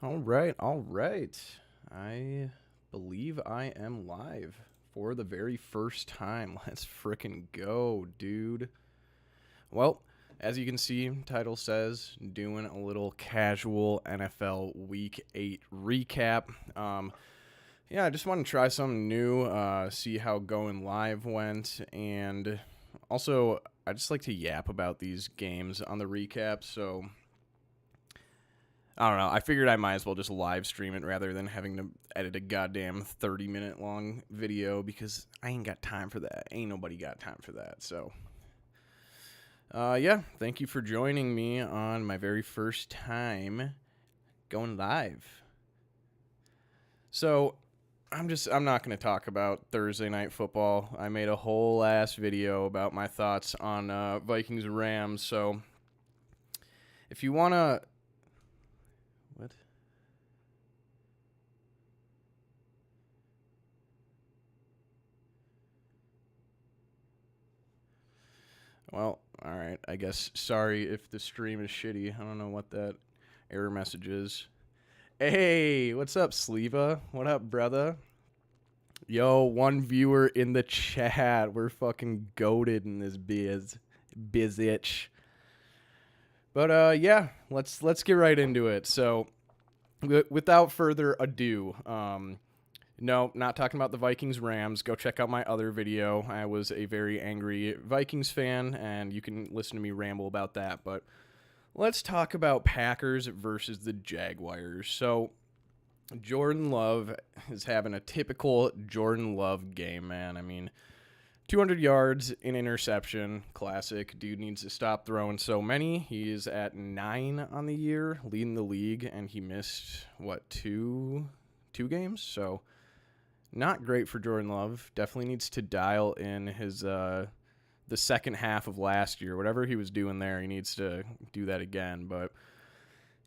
All right, all right. I believe I am live for the very first time. Let's frickin' go, dude. Well, as you can see, title says doing a little casual NFL Week 8 recap. I just want to try something new, see how going live went, and also I just like to yap about these games on the recap, so I don't know. I figured I might as well just live stream it rather than having to edit a goddamn 30-minute long video because I ain't got time for that. Ain't nobody got time for that. So, thank you for joining me on my very first time going live. So, I'm not going to talk about Thursday night football. I made a whole ass video about my thoughts on Vikings Rams. So, if you want to... What? Well, all right. I guess sorry if the stream is shitty. I don't know what that error message is. Hey, what's up, Sleva? What up, brother? Yo, one viewer in the chat. We're fucking goated in this bizitch. But let's get right into it. So, without further ado, no, not talking about the Vikings Rams. Go check out my other video. I was a very angry Vikings fan, and you can listen to me ramble about that. But let's talk about Packers versus the Jaguars. So Jordan Love is having a typical Jordan Love game, man. I mean, 200 yards, an interception, classic. Dude needs to stop throwing so many. He is at 9 on the year, leading the league, and he missed, two games? So not great for Jordan Love. Definitely needs to dial in his the second half of last year. Whatever he was doing there, he needs to do that again. But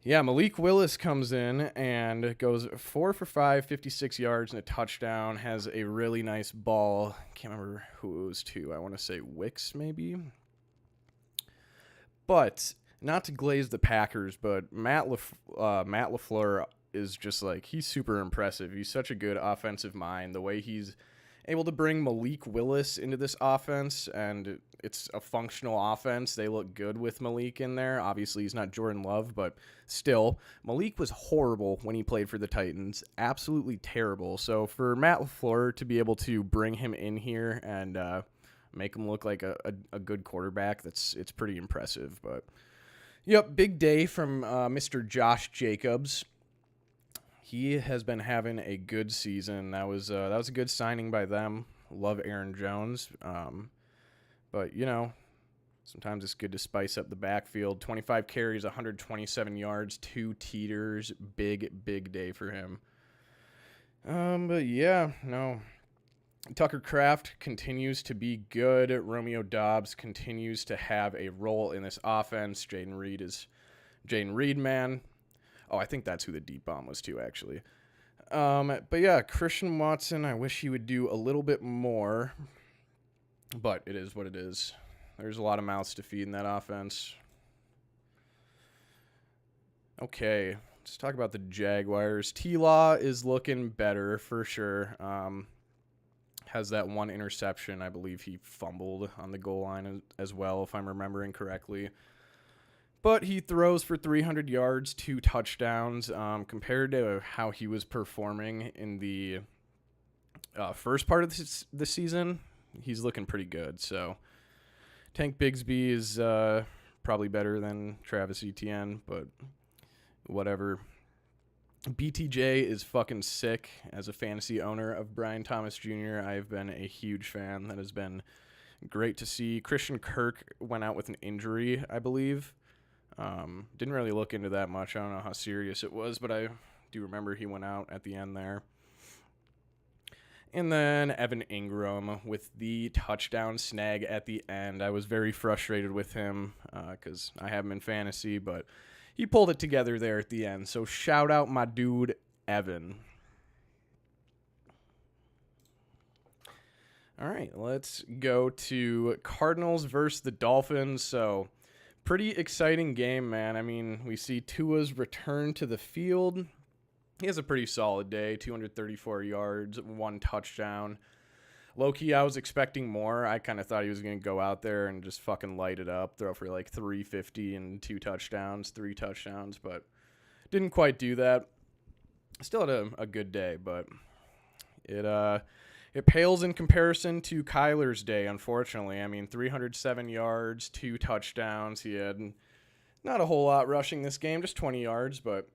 yeah, Malik Willis comes in and goes 4 for 5, 56 yards and a touchdown. Has a really nice ball. Can't remember who it was to. I want to say Wicks maybe. But not to glaze the Packers, but Matt LaFleur is just like, he's super impressive. He's such a good offensive mind. The way he's able to bring Malik Willis into this offense, and it's a functional offense. They look good with Malik in there. Obviously, he's not Jordan Love, but still, Malik was horrible when he played for the Titans. Absolutely terrible. So for Matt LaFleur to be able to bring him in here and make him look like a good quarterback, it's pretty impressive. But yep, big day from Mr. Josh Jacobs. He has been having a good season. That was a good signing by them. Love Aaron Jones. But, sometimes it's good to spice up the backfield. 25 carries, 127 yards, 2 teeters. Big day for him. Tucker Kraft continues to be good. Romeo Doubs continues to have a role in this offense. Jaden Reed, man. Oh, I think that's who the deep bomb was too, actually. But yeah, Christian Watson, I wish he would do a little bit more. But it is what it is. There's a lot of mouths to feed in that offense. Okay, let's talk about the Jaguars. T-Law is looking better for sure. Has that one interception. I believe he fumbled on the goal line as well, if I'm remembering correctly. But he throws for 300 yards, 2 touchdowns. Compared to how he was performing in the first part of the season, he's looking pretty good. So Tank Bigsby is probably better than Travis Etienne, but whatever. BTJ is fucking sick. As a fantasy owner of Brian Thomas Jr., I've been a huge fan. That has been great to see. Christian Kirk went out with an injury, I believe. Didn't really look into that much. I don't know how serious it was, but I do remember he went out at the end there. And then Evan Ingram with the touchdown snag at the end. I was very frustrated with him because I have him in fantasy, but he pulled it together there at the end. So shout out my dude, Evan. All right, let's go to Cardinals versus the Dolphins. So pretty exciting game, man. I mean, we see Tua's return to the field. he has a pretty solid day, 234 yards, 1 touchdown. Low-key, I was expecting more. I kind of thought he was going to go out there and just fucking light it up, throw for like 350 and 3 touchdowns, but didn't quite do that. Still had a good day, but it pales in comparison to Kyler's day, unfortunately. I mean, 307 yards, 2 touchdowns. He had not a whole lot rushing this game, just 20 yards, but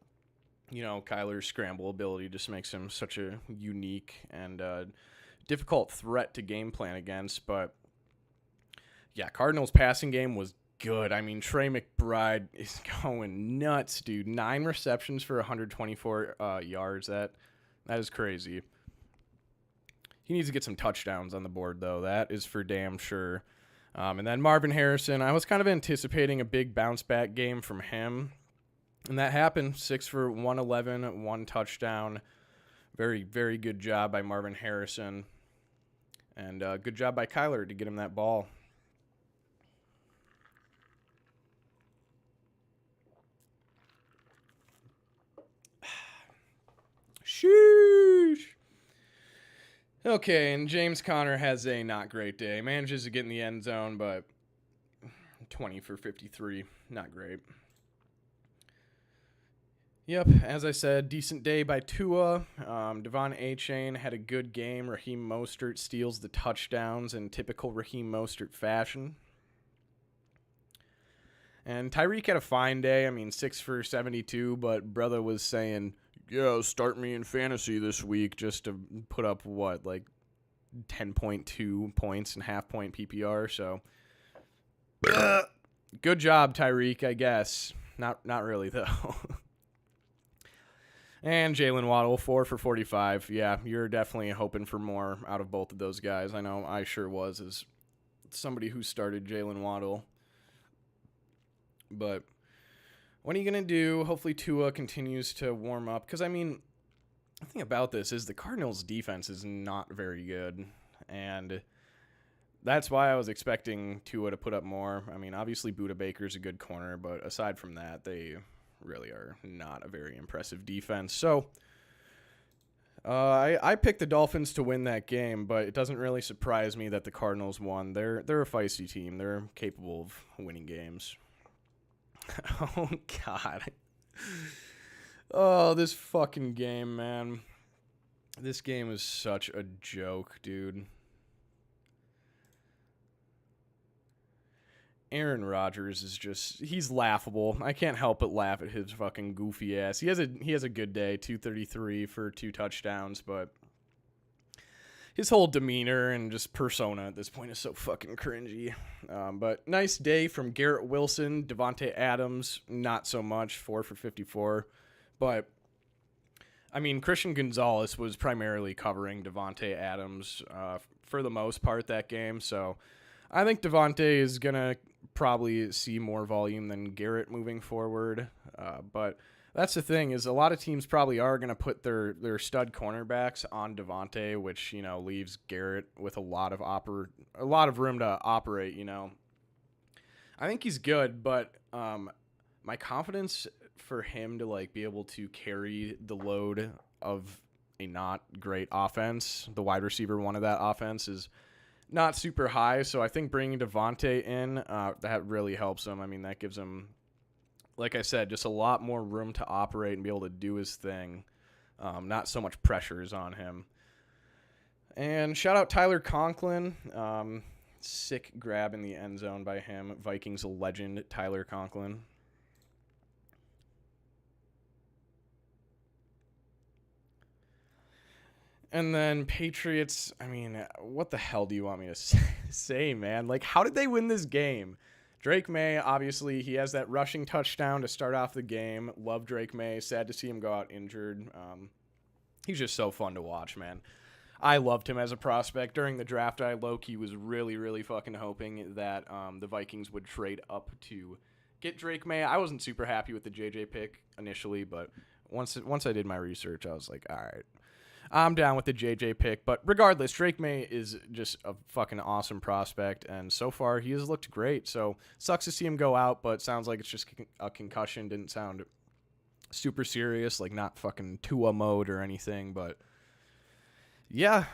Kyler's scramble ability just makes him such a unique and difficult threat to game plan against. But yeah, Cardinals passing game was good. I mean, Trey McBride is going nuts, dude. 9 receptions for 124 yards. That is crazy. He needs to get some touchdowns on the board, though. That is for damn sure. And then Marvin Harrison, I was kind of anticipating a big bounce-back game from him. And that happened. 6 for 111, 1 touchdown. Very, very good job by Marvin Harrison. And good job by Kyler to get him that ball. Sheesh. Okay, and James Conner has a not great day. Manages to get in the end zone, but 20 for 53. Not great. Yep, as I said, decent day by Tua. Devon Achane had a good game. Raheem Mostert steals the touchdowns in typical Raheem Mostert fashion. And Tyreek had a fine day. I mean, 6 for 72, but brother was saying, yeah, start me in fantasy this week just to put up, 10.2 points and half-point PPR. So, good job, Tyreek, I guess. Not really, though. And Jalen Waddle, 4 for 45. Yeah, you're definitely hoping for more out of both of those guys. I know I sure was, as somebody who started Jalen Waddle. But what are you going to do? Hopefully Tua continues to warm up. Because, I mean, the thing about this is the Cardinals' defense is not very good. And that's why I was expecting Tua to put up more. I mean, obviously Budda Baker's a good corner. But aside from that, they really are not a very impressive defense. So I picked the Dolphins to win that game, but it doesn't really surprise me that the Cardinals won. They're a feisty team. They're capable of winning games. Oh, God. Oh, this fucking game, man. This game is such a joke, dude. Aaron Rodgers is he's laughable. I can't help but laugh at his fucking goofy ass. He has a good day, 233 for 2 touchdowns, but his whole demeanor and just persona at this point is so fucking cringy. But nice day from Garrett Wilson. Devontae Adams, not so much, 4 for 54. But, I mean, Christian Gonzalez was primarily covering Devontae Adams for the most part that game. So I think Devontae is going to probably see more volume than Garrett moving forward. But that's the thing, is a lot of teams probably are going to put their stud cornerbacks on Devontae, which, leaves Garrett with a lot of room to operate, I think he's good, but my confidence for him to be able to carry the load of a not great offense, the wide receiver one of that offense, is not super high. So I think bringing Devontae in, that really helps him. I mean, that gives him, like I said, just a lot more room to operate and be able to do his thing. Not so much pressure is on him. And shout out Tyler Conklin. Sick grab in the end zone by him. Vikings legend Tyler Conklin. And then Patriots, I mean, what the hell do you want me to say, man? How did they win this game? Drake May, obviously, he has that rushing touchdown to start off the game. Love Drake May. Sad to see him go out injured. He's just so fun to watch, man. I loved him as a prospect. During the draft, I low-key was really, really fucking hoping that the Vikings would trade up to get Drake May. I wasn't super happy with the JJ pick initially, but once I did my research, I was like, all right, I'm down with the JJ pick. But regardless, Drake May is just a fucking awesome prospect, and so far he has looked great. So sucks to see him go out, but sounds like it's just a concussion. Didn't sound super serious, like not fucking Tua mode or anything. But yeah,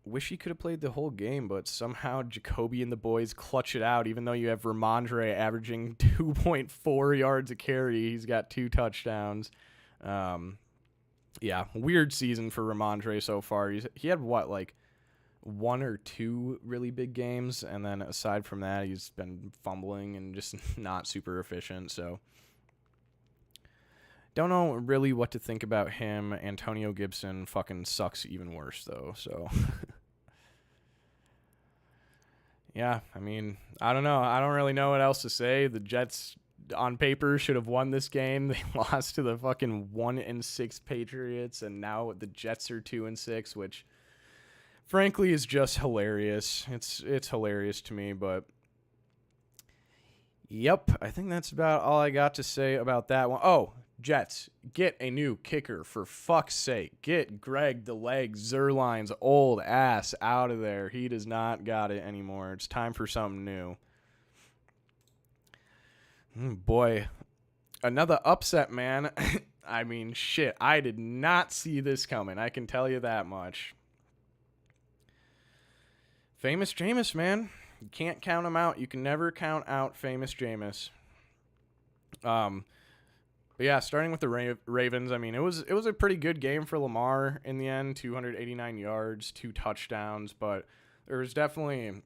wish he could have played the whole game, but somehow Jacoby and the boys clutch it out. Even though you have Ramondre averaging 2.4 yards a carry, he's got 2 touchdowns. Yeah, weird season for Ramondre so far. He had what, like 1 or 2 really big games, and then aside from that, he's been fumbling and just not super efficient. So don't know really what to think about him. Antonio Gibson fucking sucks even worse though. So yeah, I mean, I don't know. I don't really know what else to say. The Jets on paper should have won this game. They lost to the fucking 1-6 Patriots, and now the Jets are 2-6, which frankly is just hilarious. It's hilarious to me, but yep, I think that's about all I got to say about that one. Oh, Jets, get a new kicker for fuck's sake. Get Greg the Leg Zerline's old ass out of there. He does not got it anymore. It's time for something new. Boy, another upset, man. I mean, shit, I did not see this coming. I can tell you that much. Famous Jameis, man. You can't count him out. You can never count out Famous Jameis. But yeah, starting with the Ravens, I mean, it was a pretty good game for Lamar in the end. 289 yards, 2 touchdowns, but there was definitely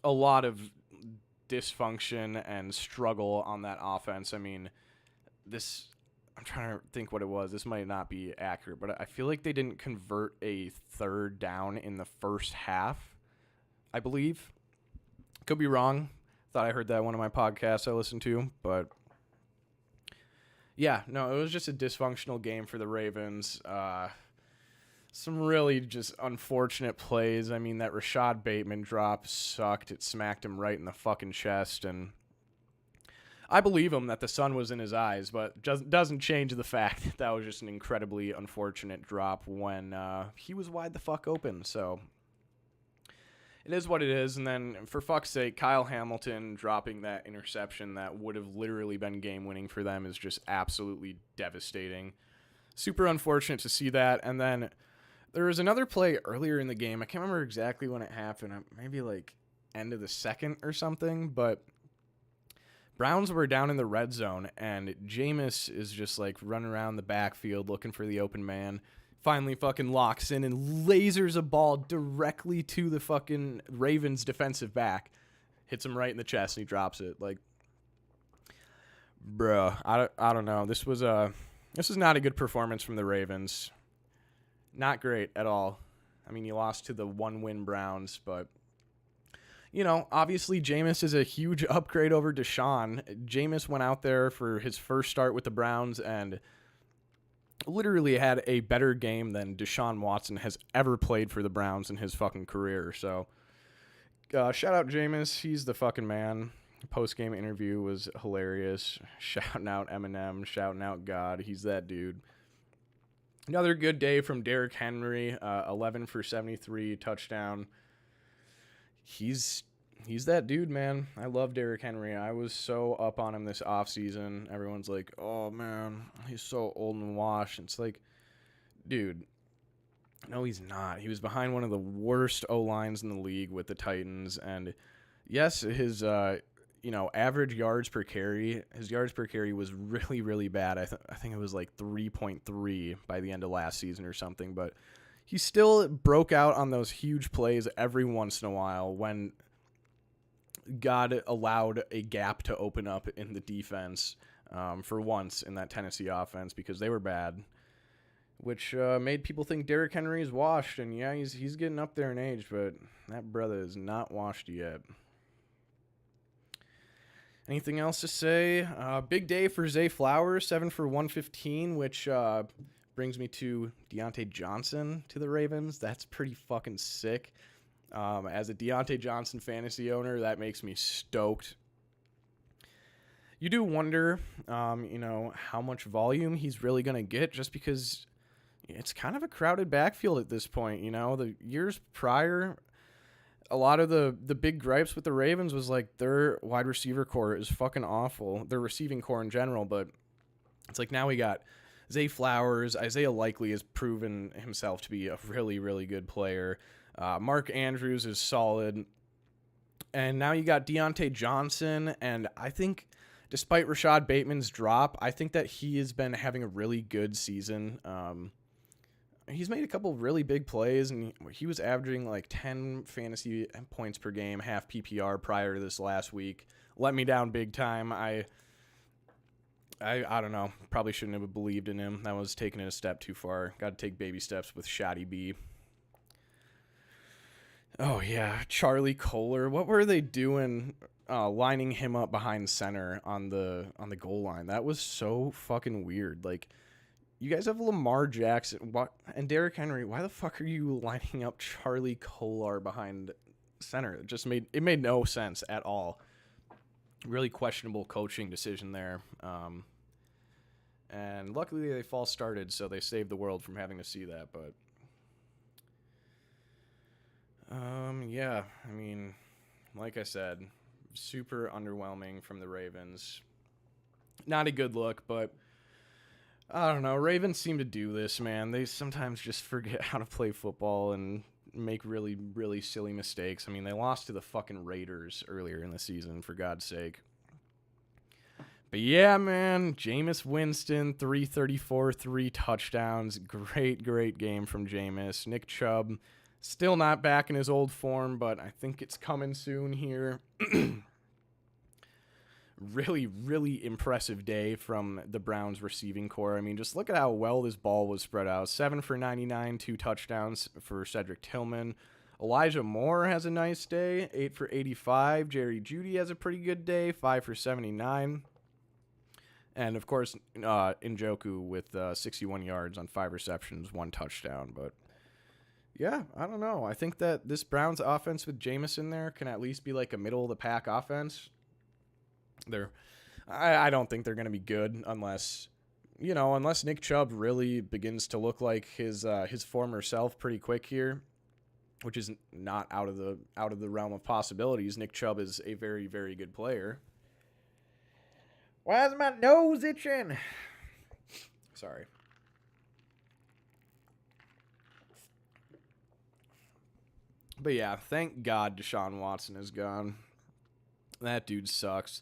a lot of dysfunction and struggle on that offense. I mean, I'm trying to think what it was. This might not be accurate, but I feel like they didn't convert a 3rd down in the first half, I believe. Could be wrong. Thought I heard that one of my podcasts I listened to, but yeah, no, it was just a dysfunctional game for the Ravens. Some really just unfortunate plays. I mean, that Rashad Bateman drop sucked. It smacked him right in the fucking chest, and I believe him that the sun was in his eyes, but just doesn't change the fact that that was just an incredibly unfortunate drop when he was wide the fuck open. So it is what it is. And then, for fuck's sake, Kyle Hamilton dropping that interception that would have literally been game-winning for them is just absolutely devastating. Super unfortunate to see that. And then there was another play earlier in the game. I can't remember exactly when it happened. Maybe like end of the second or something. But Browns were down in the red zone, and Jameis is just like running around the backfield looking for the open man. Finally fucking locks in and lasers a ball directly to the fucking Ravens defensive back. Hits him right in the chest, and he drops it. Like, bruh, I don't know. This was not a good performance from the Ravens. Not great at all. I mean, you lost to the 1-win Browns, but you know, obviously Jameis is a huge upgrade over Deshaun. Jameis went out there for his first start with the Browns and literally had a better game than Deshaun Watson has ever played for the Browns in his fucking career. So, shout out Jameis. He's the fucking man. Post-game interview was hilarious. Shouting out Eminem, shouting out God. He's that dude. Another good day from Derrick Henry. 11 for 73, touchdown. He's that dude, man. I love Derrick Henry. I was so up on him this offseason. Everyone's like, oh, man, he's so old and washed. It's like, dude, no, he's not. He was behind one of the worst O-lines in the league with the Titans. And, yes, his average yards per carry, his yards per carry was really, really bad. I think it was like 3.3 by the end of last season or something. But he still broke out on those huge plays every once in a while when God allowed a gap to open up in the defense for once in that Tennessee offense because they were bad, which made people think Derrick Henry is washed. And yeah, he's getting up there in age, but that brother is not washed yet. Anything else to say? Big day for Zay Flowers, 7 for 115, which brings me to Deontay Johnson to the Ravens. That's pretty fucking sick. As a Deontay Johnson fantasy owner, that makes me stoked. You do wonder, how much volume he's really going to get just because it's kind of a crowded backfield at this point. The years prior, a lot of the big gripes with the Ravens was like their wide receiver core is fucking awful. Their receiving core in general, but It's like now we got Zay Flowers. Isaiah Likely has proven himself to be a really, really good player. Mark Andrews is solid. And now you got Deontay Johnson. And I think despite Rashad Bateman's drop, I think that he has been having a really good season. He's made a couple really big plays, and he was averaging like 10 fantasy points per game, half PPR prior to this last week. Let me down big time. I don't know. Probably shouldn't have believed in him. That was taking it a step too far. Got to take baby steps with Shotty B. Oh, yeah. Charlie Kohler. What were they doing lining him up behind center on the goal line? That was so fucking weird. Like, you guys have Lamar Jackson and Derrick Henry. Why the fuck are you lining up Charlie Kohler behind center? It made no sense at all. Really questionable coaching decision there. And luckily they false started, so they saved the world from having to see that. But yeah, I mean, like I said, super underwhelming from the Ravens. Not a good look, but I don't know. Ravens seem to do this, man. They sometimes just forget how to play football and make really, really silly mistakes. I mean, they lost to the fucking Raiders earlier in the season, for God's sake. But yeah, man, Jameis Winston, 334, 3 touchdowns. Great, great game from Jameis. Nick Chubb, still not back in his old form, but I think it's coming soon here. Really, really impressive day from the Browns receiving core. I mean, just look at how well this ball was spread out. 7 for 99, 2 touchdowns for Cedric Tillman. Elijah Moore has a nice day, 8 for 85. Jerry Jeudy has a pretty good day, 5 for 79. And, of course, Njoku with 61 yards on 5 receptions, 1 touchdown. But, yeah, I don't know. I think that this Browns offense with Jameis in there can at least be like a middle-of-the-pack offense. I don't think they're going to be good unless Nick Chubb really begins to look like his former self pretty quick here, which is not out of the realm of possibilities. Nick Chubb is a very, very good player. Why is my nose itching? Sorry. But yeah, thank God Deshaun Watson is gone. That dude sucks.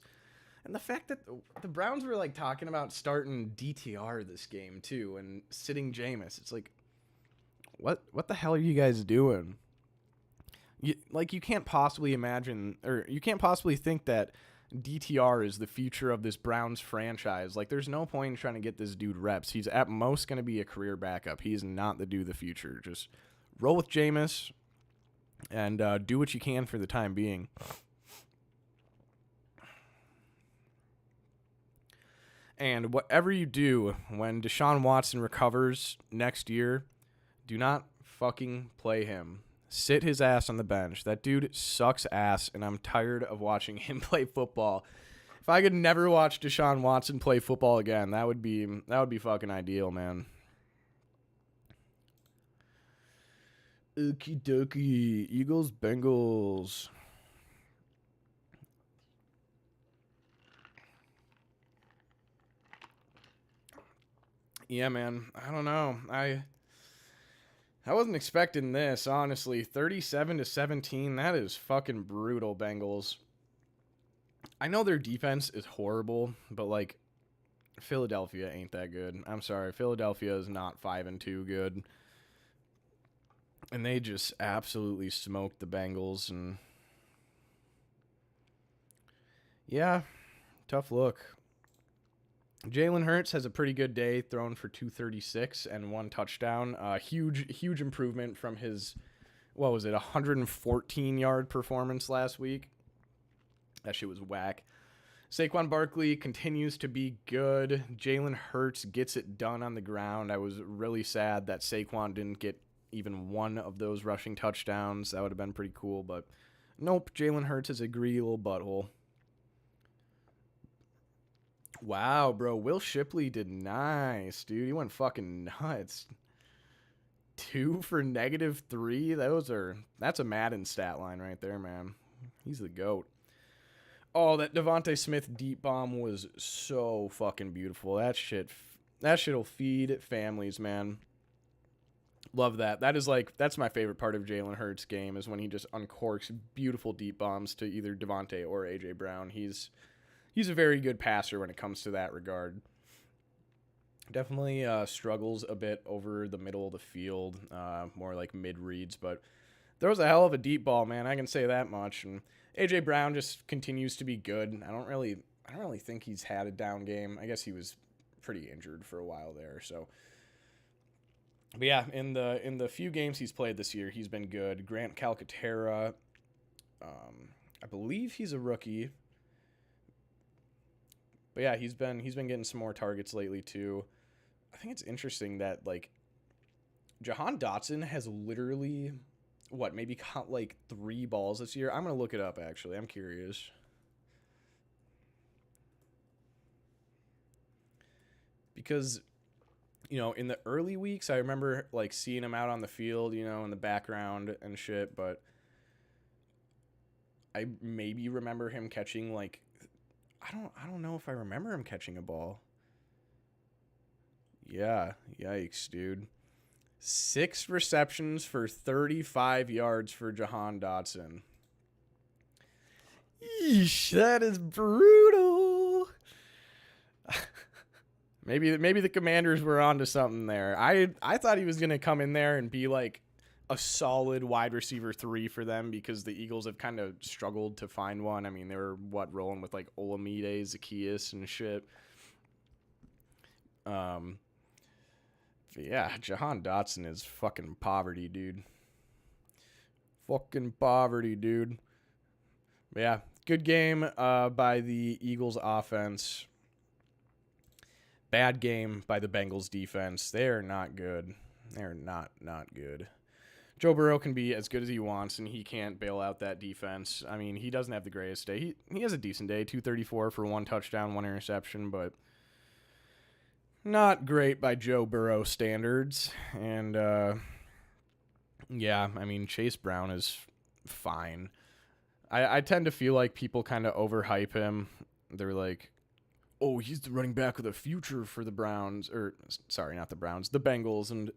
And the fact that the Browns were like talking about starting DTR this game too and sitting Jameis. It's like, what the hell are you guys doing? You can't possibly imagine, or you can't possibly think that DTR is the future of this Browns franchise. Like, there's no point in trying to get this dude reps. He's at most going to be a career backup. He's not the dude of the future. Just roll with Jameis and do what you can for the time being. And whatever you do when Deshaun Watson recovers next year, do not fucking play him. Sit his ass on the bench. That dude sucks ass, and I'm tired of watching him play football. If I could never watch Deshaun Watson play football again, that would be fucking ideal, man. Okie dokie. Eagles, Bengals. Yeah, man. I don't know. I wasn't expecting this, honestly. 37-17. That is fucking brutal, Bengals. I know their defense is horrible, but like Philadelphia ain't that good. I'm sorry. Philadelphia is not 5-2 good. And they just absolutely smoked the Bengals, and yeah, tough look. Jalen Hurts has a pretty good day, thrown for 236 and 1 touchdown. Huge improvement from his, 114-yard performance last week. That shit was whack. Saquon Barkley continues to be good. Jalen Hurts gets it done on the ground. I was really sad that Saquon didn't get even one of those rushing touchdowns. That would have been pretty cool, but nope. Jalen Hurts is a greedy little butthole. Wow, bro. Will Shipley did nice, dude. He went fucking nuts. 2 for -3. That's a Madden stat line right there, man. He's the GOAT. Oh, that Devontae Smith deep bomb was so fucking beautiful. That shit'll feed families, man. Love that. That's my favorite part of Jalen Hurts' game is when he just uncorks beautiful deep bombs to either Devontae or AJ Brown. He's a very good passer when it comes to that regard. Definitely struggles a bit over the middle of the field, more like mid reads, but throws a hell of a deep ball, man. I can say that much. And AJ Brown just continues to be good. I don't really think he's had a down game. I guess he was pretty injured for a while there. So, but yeah, in the few games he's played this year, he's been good. Grant Calcaterra, I believe he's a rookie. But yeah, he's been getting some more targets lately too. I think it's interesting that like Jahan Dotson has literally maybe caught like 3 balls this year. I'm gonna look it up actually. I'm curious. Because in the early weeks, I remember like seeing him out on the field, in the background and shit, but I maybe remember him catching like I don't know if I remember him catching a ball. Yeah, yikes, dude. 6 receptions for 35 yards for Jahan Dotson. Yeesh, that is brutal. Maybe the Commanders were onto something there. I thought he was going to come in there and be like a solid wide receiver 3 for them because the Eagles have kind of struggled to find one. I mean, they were rolling with like Olamide, Zacchaeus and shit. But yeah, Jahan Dotson is fucking poverty, dude. Fucking poverty, dude. But yeah, good game by the Eagles offense. Bad game by the Bengals defense. They're not good. They're not good. Joe Burrow can be as good as he wants, and he can't bail out that defense. I mean, he doesn't have the greatest day. He has a decent day, 234 for 1 touchdown, 1 interception, but not great by Joe Burrow standards. And, yeah, I mean, Chase Brown is fine. I tend to feel like people kind of overhype him. They're like, oh, he's the running back of the future for the Browns. Or, sorry, not the Browns, the Bengals. And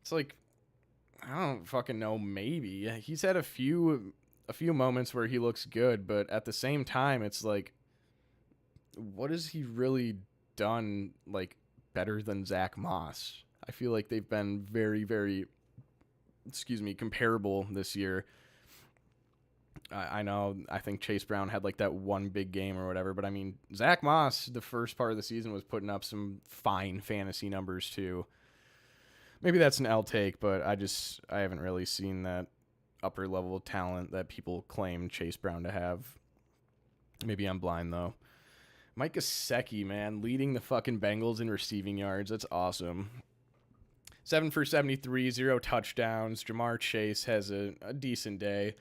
it's like, I don't fucking know, maybe. He's had a few moments where he looks good, but at the same time, it's like, what has he really done, like, better than Zach Moss? I feel like they've been very, very, comparable this year. I know, I think Chase Brown had like that one big game or whatever, but I mean, Zach Moss, the first part of the season, was putting up some fine fantasy numbers too. Maybe that's an L take, but I haven't really seen that upper level talent that people claim Chase Brown to have. Maybe I'm blind though. Mike Gesicki, man, leading the fucking Bengals in receiving yards. That's awesome. 7 for 73, 0 touchdowns. Jamar Chase has a decent day.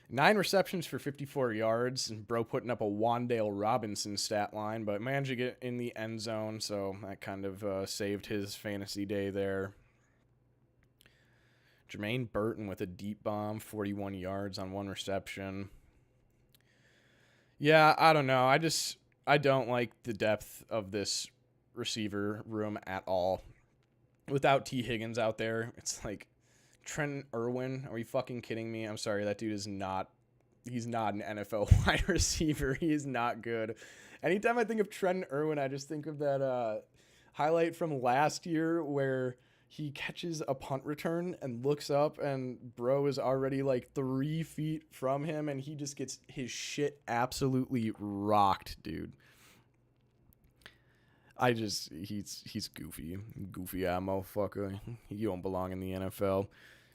9 receptions for 54 yards, and bro putting up a Wan'Dale Robinson stat line, but managed to get in the end zone, so that kind of saved his fantasy day there. Jermaine Burton with a deep bomb, 41 yards on 1 reception. Yeah, I don't know. I don't like the depth of this receiver room at all. Without T. Higgins out there, it's like Trent Irwin. Are you fucking kidding me? I'm sorry, that dude is not. He's not an NFL wide receiver. He is not good. Anytime I think of Trent Irwin, I just think of that highlight from last year where he catches a punt return and looks up and bro is already like 3 feet from him and he just gets his shit absolutely rocked, dude. He's goofy motherfucker. You don't belong in the NFL.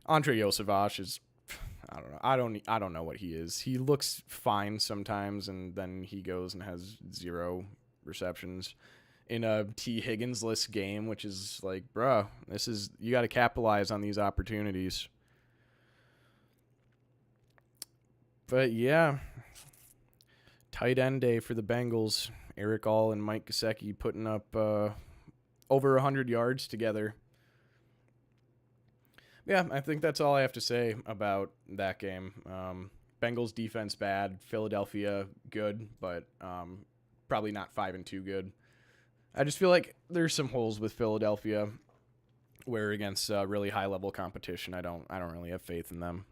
Andre Josevich is, I don't know what he is. He looks fine sometimes, and then he goes and has 0 receptions in a T. Higgins-less game, which is like, bruh, you got to capitalize on these opportunities. But yeah, tight end day for the Bengals. Eric All and Mike Gesicki putting up over 100 yards together. Yeah, I think that's all I have to say about that game. Bengals defense bad. Philadelphia good, but probably not 5-2 good. I just feel like there's some holes with Philadelphia where against really high level competition, I don't really have faith in them.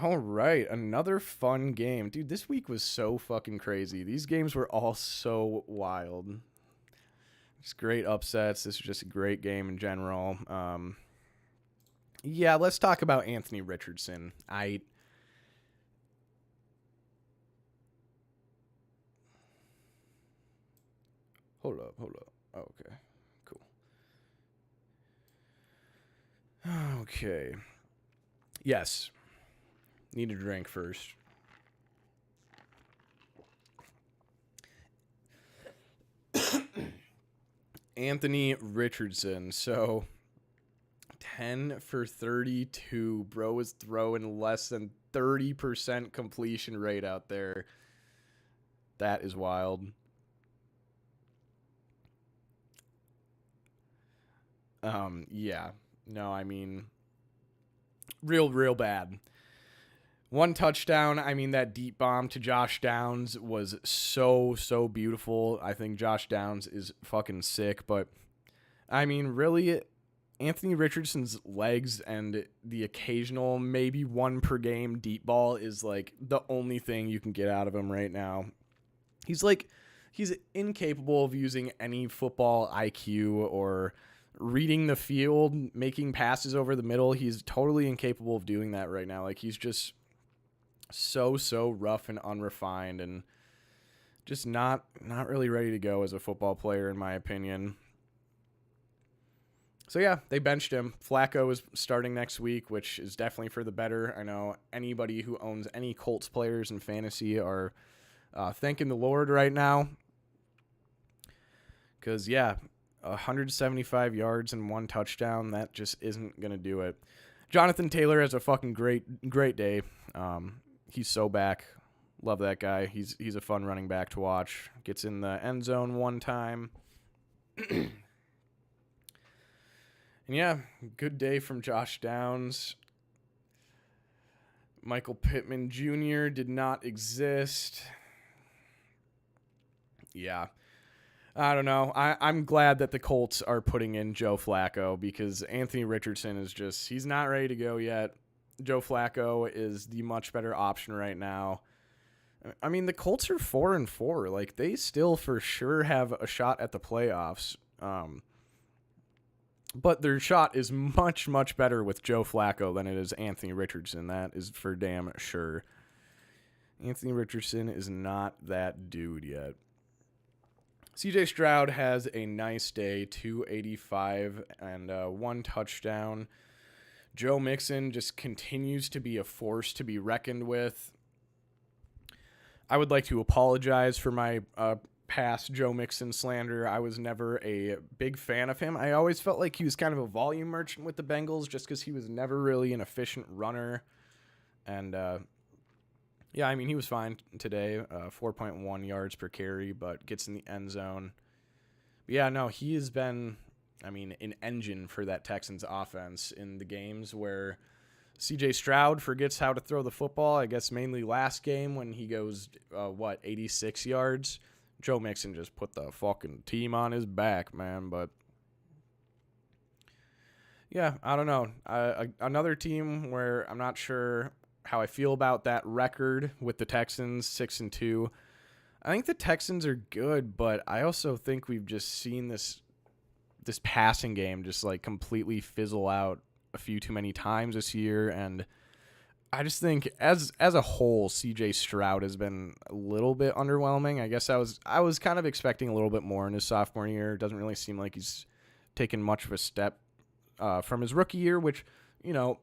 All right, another fun game. Dude, this week was so fucking crazy. These games were all so wild. Just great upsets. This was just a great game in general. Yeah, let's talk about Anthony Richardson. Hold up. Oh, okay, cool. Okay. Yes. Need a drink first. Anthony Richardson. So 10 for 32. Bro is throwing less than 30% completion rate out there. That is wild. Yeah. No, I mean, real bad. One touchdown. I mean, that deep bomb to Josh Downs was so beautiful. I think Josh Downs is fucking sick. But, I mean, really, Anthony Richardson's legs and the occasional maybe one per game deep ball is, like, the only thing you can get out of him right now. He's incapable of using any football IQ or reading the field, making passes over the middle. He's totally incapable of doing that right now. Like, he's just so rough and unrefined and just not really ready to go as a football player, in my opinion. So yeah, they benched him. Flacco is starting next week, which is definitely for the better. I know anybody who owns any Colts players in fantasy are thanking the Lord right now. Because, yeah, 175 yards and one touchdown, that just isn't going to do it. Jonathan Taylor has a fucking great day. He's so back. Love that guy. He's a fun running back to watch. Gets in the end zone one time. And yeah, good day from Josh Downs. Michael Pittman Jr. did not exist. Yeah. I don't know. I'm glad that the Colts are putting in Joe Flacco because Anthony Richardson is just, he's not ready to go yet. Joe Flacco is the much better option right now. I mean, the Colts are 4-4. Like, they still for sure have a shot at the playoffs. But their shot is much better with Joe Flacco than it is Anthony Richardson. That is for damn sure. Anthony Richardson is not that dude yet. CJ Stroud has a nice day, 285 and one touchdown. Joe Mixon just continues to be a force to be reckoned with. I would like to apologize for my past Joe Mixon slander. I was never a big fan of him. I always felt like he was kind of a volume merchant with the Bengals just because he was never really an efficient runner. And, yeah, I mean, he was fine today, 4.1 yards per carry, but gets in the end zone. But yeah, no, he has been, I mean, an engine for that Texans offense in the games where CJ Stroud forgets how to throw the football. I guess mainly last game when he goes, 86 yards. Joe Mixon just put the fucking team on his back, man. But yeah, I don't know. Another team where I'm not sure how I feel about that record with the Texans, 6-2. I think the Texans are good, but I also think we've just seen this passing game just like completely fizzle out a few too many times this year, and I just think as a whole, CJ Stroud has been a little bit underwhelming. I guess I was kind of expecting a little bit more in his sophomore year. It doesn't really seem like he's taken much of a step from his rookie year, which, you know,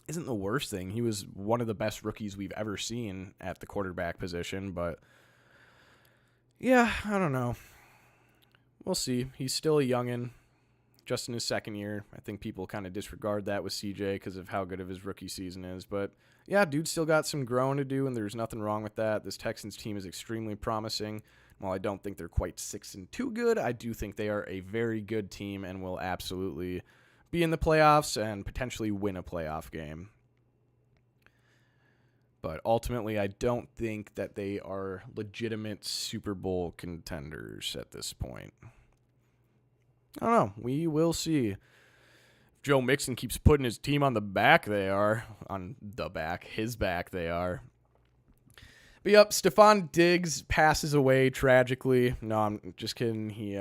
isn't the worst thing. He was one of the best rookies we've ever seen at the quarterback position, but yeah, I don't know. We'll see. He's still a youngin', just in his second year. I think people kind of disregard that with CJ because of how good of his rookie season is. But yeah, dude still got some growing to do, and there's nothing wrong with that. This Texans team is extremely promising. While I don't think they're quite 6-2 good, I do think they are a very good team and will absolutely be in the playoffs and potentially win a playoff game. But ultimately, I don't think that they are legitimate Super Bowl contenders at this point. I don't know. We will see. If Joe Mixon keeps putting his team on the back, they are. On the back. His back, they are. But yep, Stephon Diggs passes away tragically. No, I'm just kidding. He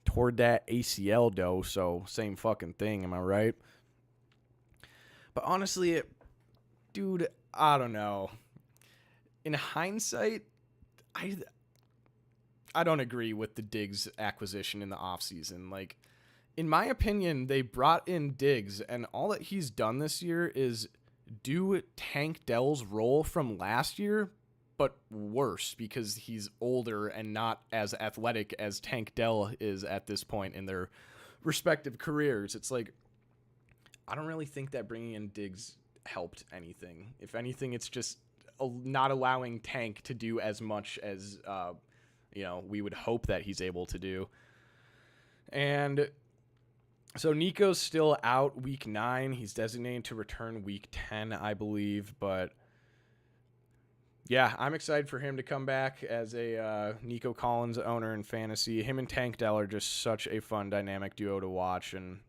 tore that ACL, though, so same fucking thing. Am I right? But honestly, dude, I don't know. In hindsight, I don't agree with the Diggs acquisition in the offseason. Like, in my opinion, they brought in Diggs, and all that he's done this year is do Tank Dell's role from last year, but worse because he's older and not as athletic as Tank Dell is at this point in their respective careers. It's like, I don't really think that bringing in Diggs helped anything. If anything, it's just not allowing Tank to do as much as we would hope that he's able to do. And so Nico's still out week 9. He's designated to return week 10, I believe. But yeah, I'm excited for him to come back as a Nico Collins owner in fantasy. Him and Tank Dell are just such a fun dynamic duo to watch. And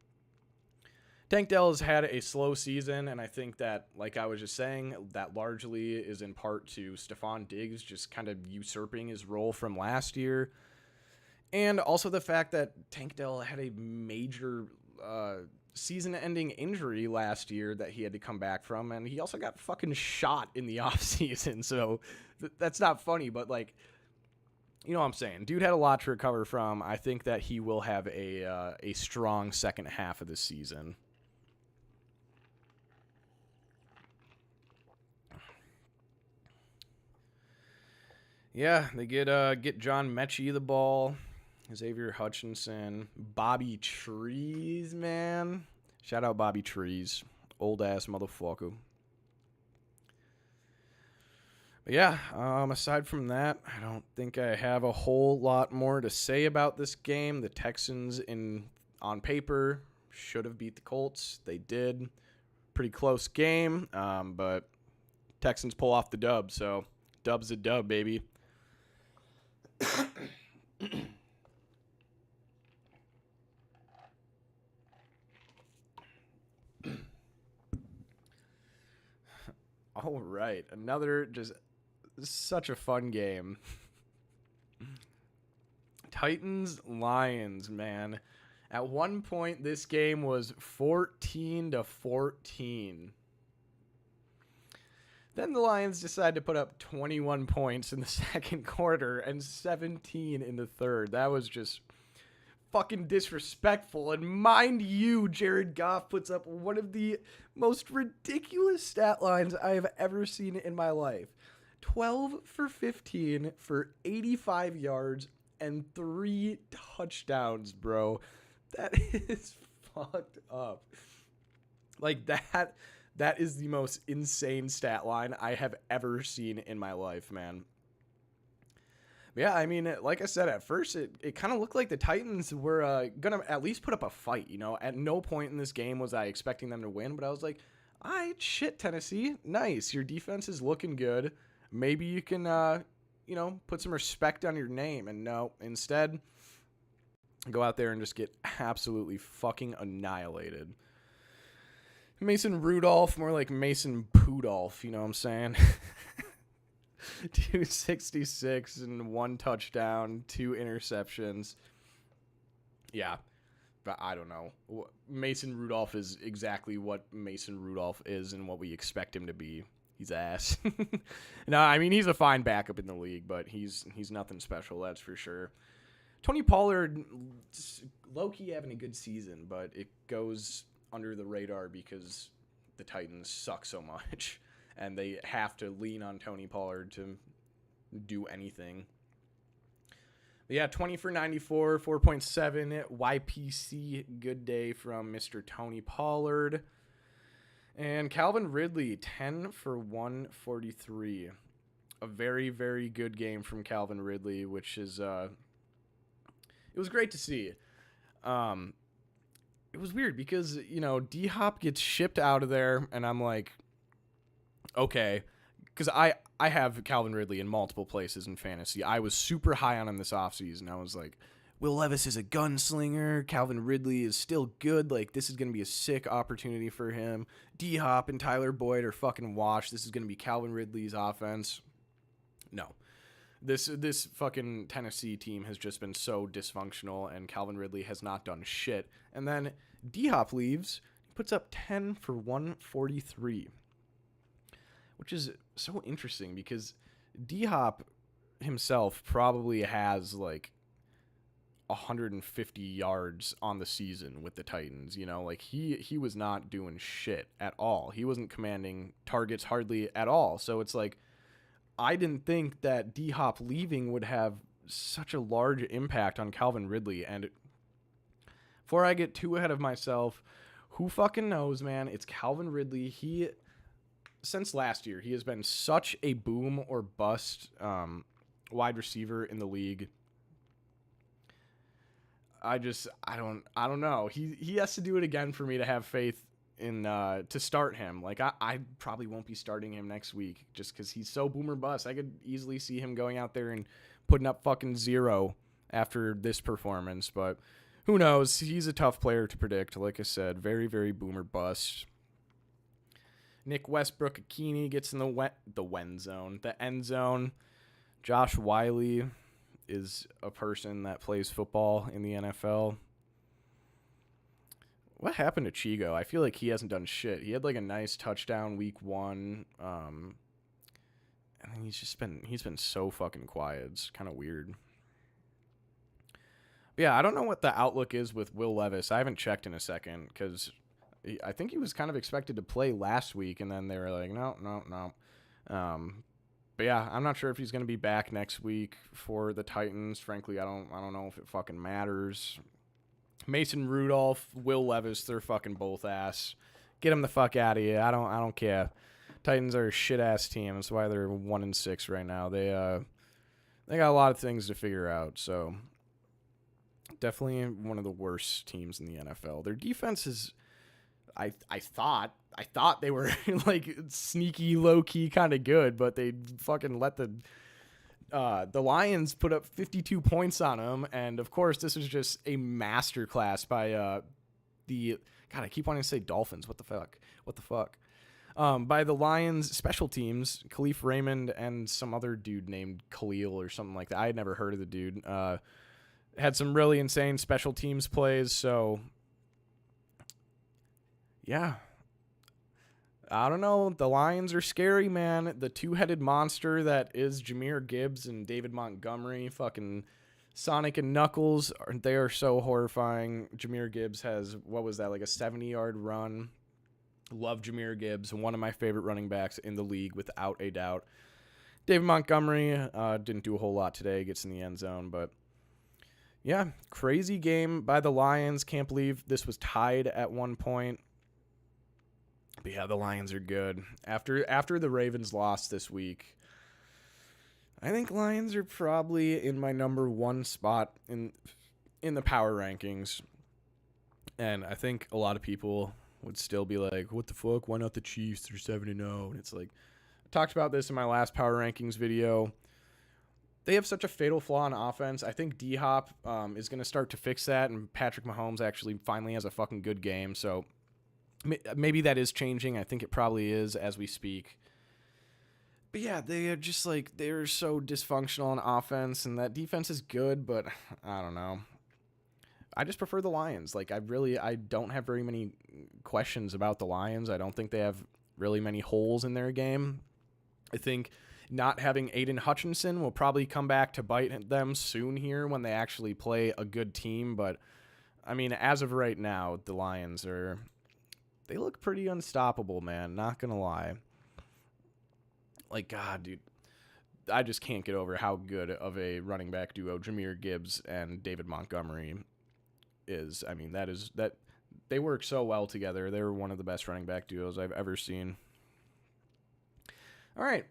Tank Dell has had a slow season, and I think that, like I was just saying, that largely is in part to Stephon Diggs just kind of usurping his role from last year. And also the fact that Tank Dell had a major season-ending injury last year that he had to come back from, and he also got fucking shot in the offseason, so that's not funny, but, like, you know what I'm saying. Dude had a lot to recover from. I think that he will have a strong second half of the season. Yeah, they get John Mechie the ball, Xavier Hutchinson, Bobby Trees, man. Shout out Bobby Trees, old ass motherfucker. But yeah, aside from that, I don't think I have a whole lot more to say about this game. The Texans, on paper, should have beat the Colts. They did. Pretty close game, but Texans pull off the dub, so dub's a dub, baby. All right, another just such a fun game. Titans-Lions, man. At one point, this game was 14-14. Then the Lions decided to put up 21 points in the second quarter and 17 in the third. That was just fucking disrespectful. And mind you, Jared Goff puts up one of the most ridiculous stat lines I have ever seen in my life. 12 for 15 for 85 yards and 3 touchdowns, bro. That is fucked up. Like, that is the most insane stat line I have ever seen in my life, man. But yeah, I mean, like I said, at first, it kind of looked like the Titans were going to at least put up a fight, you know? At no point in this game was I expecting them to win, but I was like, all right, shit, Tennessee. Nice. Your defense is looking good. Maybe you can, put some respect on your name. And no, instead, go out there and just get absolutely fucking annihilated. Mason Rudolph, more like Mason Poodolph, you know what I'm saying? 266 and 1 touchdown, 2 interceptions. Yeah, but I don't know. Mason Rudolph is exactly what Mason Rudolph is and what we expect him to be. He's ass. No, I mean, he's a fine backup in the league, but he's nothing special, that's for sure. Tony Pollard, low-key having a good season, but it goes under the radar because the Titans suck so much and they have to lean on Tony Pollard to do anything. But yeah, 20 for 94, 4.7 YPC, good day from Mr. Tony Pollard. And Calvin Ridley, 10 for 143. A very, very good game from Calvin Ridley, which is it was great to see. it was weird because, D-Hop gets shipped out of there, and I'm like, okay, because I have Calvin Ridley in multiple places in fantasy. I was super high on him this offseason. I was like, Will Levis is a gunslinger. Calvin Ridley is still good. Like, this is going to be a sick opportunity for him. D-Hop and Tyler Boyd are fucking washed. This is going to be Calvin Ridley's offense. No. This fucking Tennessee team has just been so dysfunctional, and Calvin Ridley has not done shit. And then D-Hop leaves, puts up 10 for 143, which is so interesting because D-Hop himself probably has like 150 yards on the season with the Titans. Like he was not doing shit at all. He wasn't commanding targets hardly at all. So it's like, I didn't think that D-Hop leaving would have such a large impact on Calvin Ridley. And before I get too ahead of myself, who fucking knows, man? It's Calvin Ridley. Since last year, he has been such a boom or bust wide receiver in the league. I don't know. He has to do it again for me to have faith in to start him. Like I probably won't be starting him next week just because he's so boomer bust. I could easily see him going out there and putting up fucking 0 after this performance, but who knows? He's a tough player to predict. Like I said, very, very boomer bust. Nick Westbrook-Akini gets in the end zone. Josh Wiley is a person that plays football in the NFL. What happened to Chigo? I feel like he hasn't done shit. He had like a nice touchdown week 1. And then he's been so fucking quiet. It's kind of weird. But yeah, I don't know what the outlook is with Will Levis. I haven't checked in a second because I think he was kind of expected to play last week, and then they were like, no. But yeah, I'm not sure if he's going to be back next week for the Titans. Frankly, I don't know if it fucking matters. Mason Rudolph, Will Levis, they're fucking both ass. Get them the fuck out of here. I don't care. Titans are a shit ass team. That's why they're 1-6 right now. They got a lot of things to figure out. So definitely one of the worst teams in the NFL. Their defense is, I thought they were like sneaky, low key, kind of good, but they fucking let the Lions put up 52 points on them, and of course this was just a masterclass by I keep wanting to say Dolphins. What the fuck? By the Lions special teams, Khalif Raymond and some other dude named Khalil or something like that. I had never heard of the dude. Had some really insane special teams plays, so yeah. I don't know. The Lions are scary, man. The two-headed monster that is Jahmyr Gibbs and David Montgomery, fucking Sonic and Knuckles, they are so horrifying. Jahmyr Gibbs has, what was that, like a 70-yard run. Love Jahmyr Gibbs, one of my favorite running backs in the league, without a doubt. David Montgomery didn't do a whole lot today, gets in the end zone, but yeah, crazy game by the Lions. Can't believe this was tied at one point. But yeah, the Lions are good. After the Ravens lost this week, I think Lions are probably in my number 1 spot in the power rankings. And I think a lot of people would still be like, what the fuck? Why not the Chiefs? They're 7-0. And it's like, I talked about this in my last power rankings video. They have such a fatal flaw in offense. I think D-Hop is going to start to fix that, and Patrick Mahomes actually finally has a fucking good game. So maybe that is changing. I think it probably is as we speak. But yeah, they are just like, they're so dysfunctional on offense, and that defense is good, but I don't know. I just prefer the Lions. Like, I don't have very many questions about the Lions. I don't think they have really many holes in their game. I think not having Aiden Hutchinson will probably come back to bite them soon here when they actually play a good team. But, I mean, as of right now, the Lions they look pretty unstoppable, man. Not going to lie. Like, God, dude. I just can't get over how good of a running back duo Jahmyr Gibbs and David Montgomery is. I mean, that they work so well together. They're one of the best running back duos I've ever seen. All right.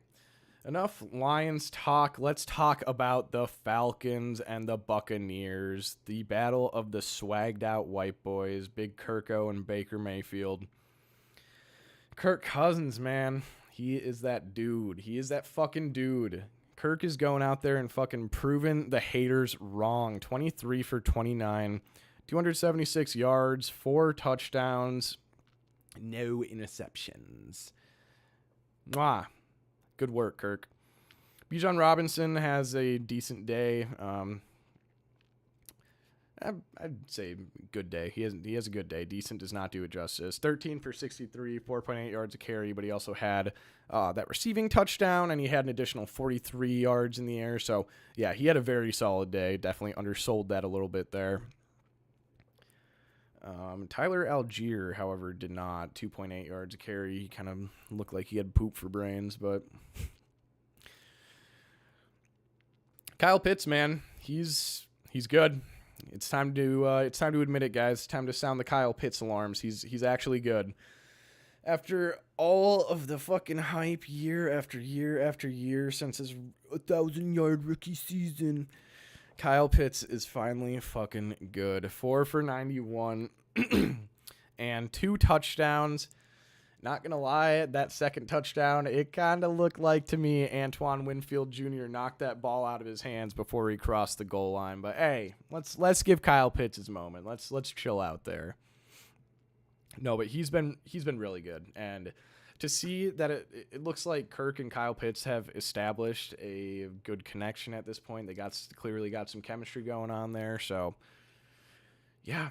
Enough Lions talk. Let's talk about the Falcons and the Buccaneers. The battle of the swagged out white boys, Big Kirko and Baker Mayfield. Kirk Cousins, man. He is that dude. He is that fucking dude. Kirk is going out there and fucking proving the haters wrong. 23 for 29, 276 yards, 4 touchdowns, no interceptions. Mwah. Good work, Kirk. Bijan Robinson has a decent day. I'd say good day. He has a good day. Decent does not do it justice. 13 for 63, 4.8 yards a carry, but he also had that receiving touchdown, and he had an additional 43 yards in the air. So, yeah, he had a very solid day. Definitely undersold that a little bit there. Tyler Algier, however, did not. 2.8 yards a carry. He kind of looked like he had poop for brains, but Kyle Pitts, man, he's good. It's time to admit it, guys. It's time to sound the Kyle Pitts alarms. He's actually good. After all of the fucking hype year after year after year since his 1,000-yard rookie season, Kyle Pitts is finally fucking good. 4 for 91 and 2 touchdowns. Not going to lie, that second touchdown, it kind of looked like to me Antoine Winfield Jr. knocked that ball out of his hands before he crossed the goal line. But hey, let's give Kyle Pitts his moment. Let's chill out there. No, but he's been really good. And to see that it looks like Kirk and Kyle Pitts have established a good connection at this point. They clearly got some chemistry going on there. So, yeah.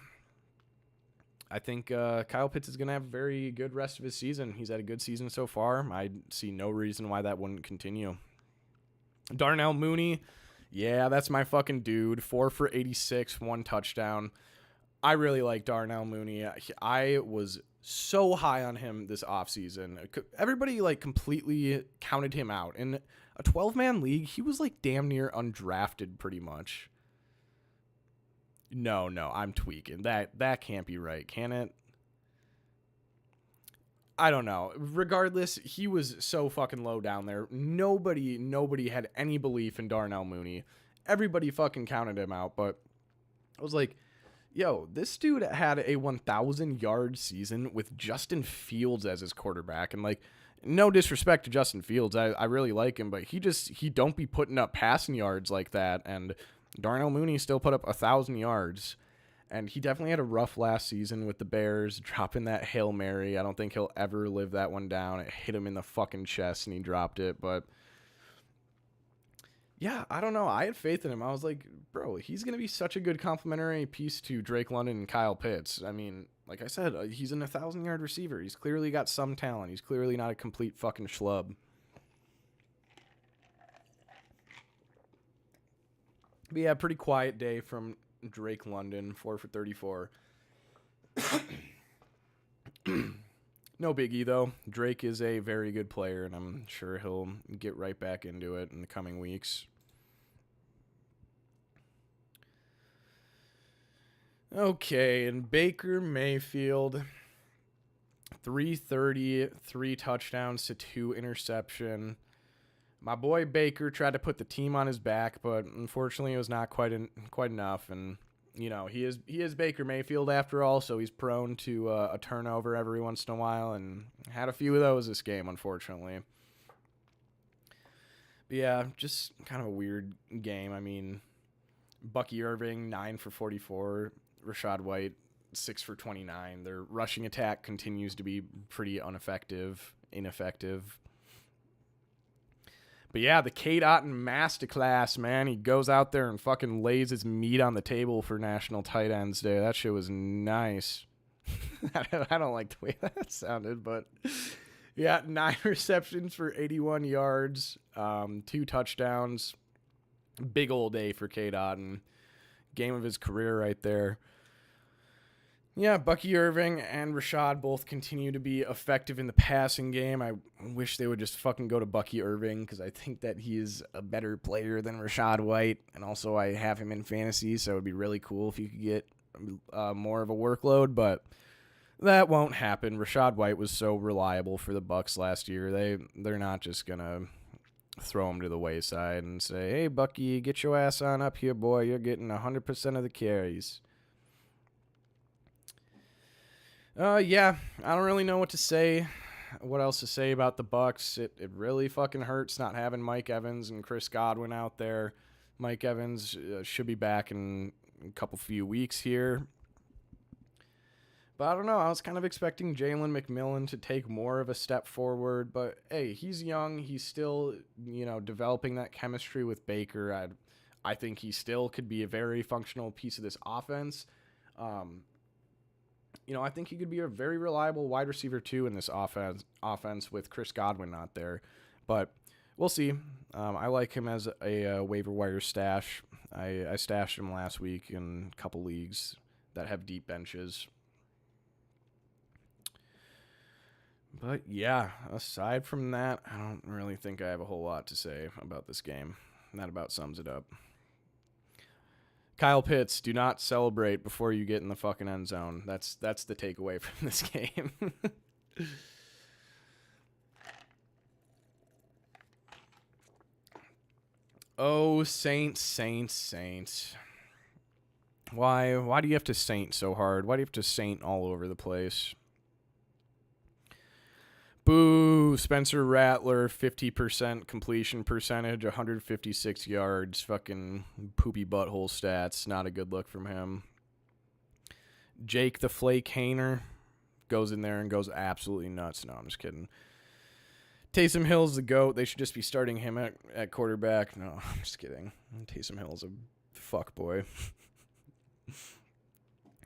I think Kyle Pitts is going to have a very good rest of his season. He's had a good season so far. I see no reason why that wouldn't continue. Darnell Mooney, yeah, that's my fucking dude. 4 for 86, 1 touchdown. I really like Darnell Mooney. I was so high on him this offseason. Everybody, completely counted him out. In a 12-man league, he was, damn near undrafted pretty much. No, I'm tweaking. That can't be right, can it? I don't know. Regardless, he was so fucking low down there. Nobody had any belief in Darnell Mooney. Everybody fucking counted him out, but I was like, yo, this dude had a 1,000-yard season with Justin Fields as his quarterback. And, no disrespect to Justin Fields. I really like him, but he don't be putting up passing yards like that. And Darnell Mooney still put up 1,000 yards. And he definitely had a rough last season with the Bears, dropping that Hail Mary. I don't think he'll ever live that one down. It hit him in the fucking chest, and he dropped it. But, yeah, I don't know. I had faith in him. I was like, bro, he's going to be such a good complementary piece to Drake London and Kyle Pitts. I mean, like I said, he's an 1,000-yard receiver. He's clearly got some talent. He's clearly not a complete fucking schlub. But, yeah, pretty quiet day from Drake London, 4 for 34. No biggie, though. Drake is a very good player, and I'm sure he'll get right back into it in the coming weeks. Okay, and Baker Mayfield, 330, 3 touchdowns to 2 interception. My boy Baker tried to put the team on his back, but unfortunately it was not quite enough. And, you know, he is Baker Mayfield after all, so he's prone to a turnover every once in a while, and had a few of those this game, unfortunately. But yeah, just kind of a weird game. I mean, Bucky Irving, 9 for 44. Rachaad White, 6 for 29. Their rushing attack continues to be pretty ineffective. But yeah, the Cade Otton masterclass, man. He goes out there and fucking lays his meat on the table for National Tight Ends Day. That shit was nice. I don't like the way that sounded, but yeah, 9 receptions for 81 yards, 2 touchdowns. Big old day for Cade Otton. Game of his career right there. Yeah, Bucky Irving and Rachaad both continue to be effective in the passing game. I wish they would just fucking go to Bucky Irving, because I think that he is a better player than Rachaad White. And also I have him in fantasy, so it would be really cool if you could get more of a workload. But that won't happen. Rachaad White was so reliable for the Bucs last year. They're not just going to throw him to the wayside and say, hey, Bucky, get your ass on up here, boy. You're getting 100% of the carries. Yeah, I don't really know what to say. What else to say about the Bucks? It really fucking hurts not having Mike Evans and Chris Godwin out there. Mike Evans should be back in a few weeks here. But I don't know. I was kind of expecting Jalen McMillan to take more of a step forward. But, hey, he's young. He's still, developing that chemistry with Baker. I think he still could be a very functional piece of this offense. I think he could be a very reliable wide receiver, too, in this offense with Chris Godwin not there. But we'll see. I like him as a waiver wire stash. I stashed him last week in a couple leagues that have deep benches. But, yeah, aside from that, I don't really think I have a whole lot to say about this game. That about sums it up. Kyle Pitts, do not celebrate before you get in the fucking end zone. That's the takeaway from this game. Oh, Saints. Why do you have to saint so hard? Why do you have to saint all over the place? Boo, Spencer Rattler, 50% completion percentage, 156 yards, fucking poopy butthole stats. Not a good look from him. Jake the Flake Hainer goes in there and goes absolutely nuts. No, I'm just kidding. Taysom Hill's the GOAT. They should just be starting him at quarterback. No, I'm just kidding. Taysom Hill's a fuck boy.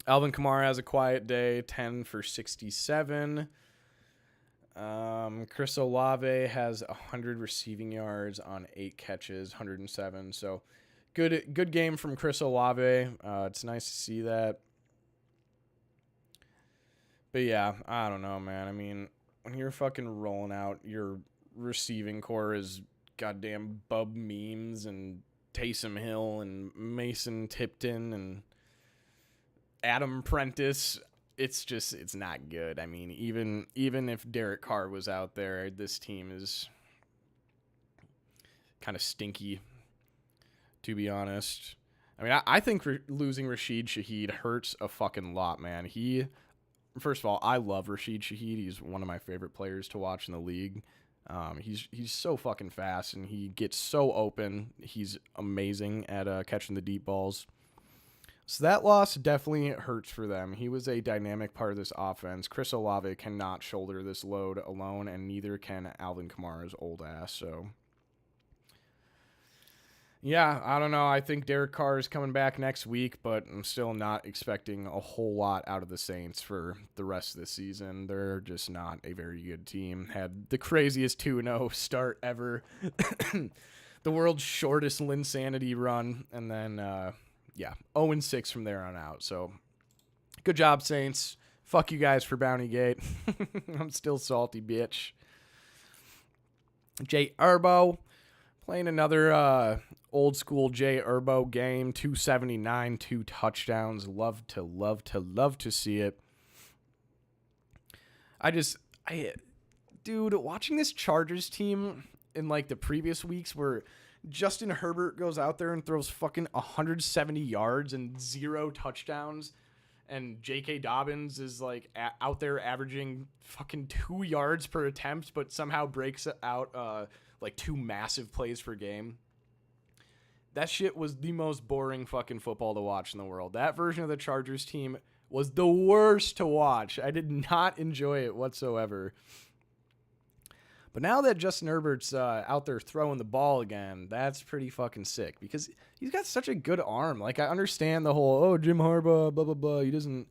Alvin Kamara has a quiet day, 10 for 67. Chris Olave has 100 receiving yards on 8 catches, 107. So good game from Chris Olave. It's nice to see that. But yeah, I don't know, man. I mean, when you're fucking rolling out your receiving core is goddamn Bub Memes and Taysom Hill and Mason Tipton and Adam Prentice, it's not good. I mean, even if Derek Carr was out there, this team is kind of stinky, to be honest. I mean, I think losing Rashid Shaheed hurts a fucking lot, man. First of all, I love Rashid Shaheed. He's one of my favorite players to watch in the league. He's so fucking fast, and he gets so open. He's amazing at catching the deep balls. So that loss definitely hurts for them. He was a dynamic part of this offense. Chris Olave cannot shoulder this load alone, and neither can Alvin Kamara's old ass. So, yeah, I don't know. I think Derek Carr is coming back next week, but I'm still not expecting a whole lot out of the Saints for the rest of the season. They're just not a very good team. Had the craziest 2-0 start ever. The world's shortest Linsanity run, and then... 0-6 from there on out. So, good job, Saints. Fuck you guys for Bounty Gate. I'm still salty, bitch. Jay Urbo playing another old school Jay Urbo game. 279, 2 touchdowns. Love to see it. Dude, watching this Chargers team in like the previous weeks where Justin Herbert goes out there and throws fucking 170 yards and 0 touchdowns. And J.K. Dobbins is like out there averaging fucking 2 yards per attempt, but somehow breaks out like 2 massive plays per game. That shit was the most boring fucking football to watch in the world. That version of the Chargers team was the worst to watch. I did not enjoy it whatsoever. But now that Justin Herbert's out there throwing the ball again, that's pretty fucking sick because he's got such a good arm. Like, I understand the whole, Jim Harbaugh, blah, blah, blah. He doesn't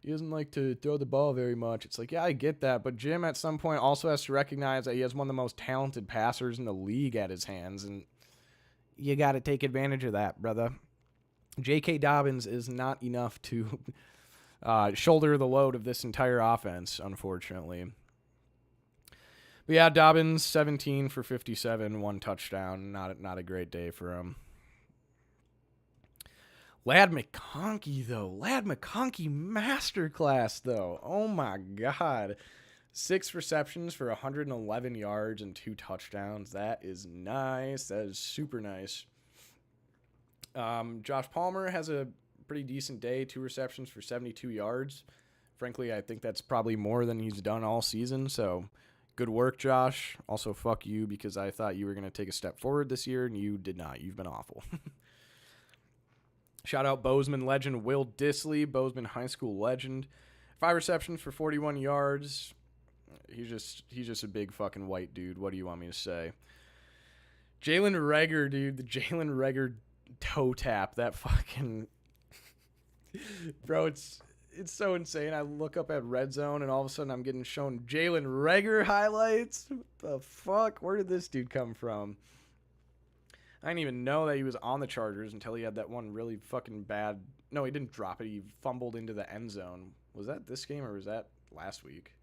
like to throw the ball very much. It's like, yeah, I get that. But Jim at some point also has to recognize that he has one of the most talented passers in the league at his hands. And you got to take advantage of that, brother. J.K. Dobbins is not enough to shoulder the load of this entire offense, unfortunately. But yeah, Dobbins, 17 for 57, 1 touchdown. Not a great day for him. Ladd McConkey, though. Ladd McConkey masterclass, though. Oh, my God. 6 receptions for 111 yards and 2 touchdowns. That is nice. That is super nice. Josh Palmer has a pretty decent day, 2 receptions for 72 yards. Frankly, I think that's probably more than he's done all season, so good work, Josh. Also, fuck you, because I thought you were going to take a step forward this year, and you did not. You've been awful. Shout out Bozeman legend Will Disley, Bozeman high school legend. 5 receptions for 41 yards. He's just a big fucking white dude. What do you want me to say? Jalen Reagor, dude. The Jalen Reagor toe tap. That fucking... Bro, it's so insane. I look up at Red Zone, and all of a sudden I'm getting shown Jalen Reagor highlights. What the fuck? Where did this dude come from? I didn't even know that he was on the Chargers until he had that one really fucking bad... No, he didn't drop it. He fumbled into the end zone. Was that this game or was that last week?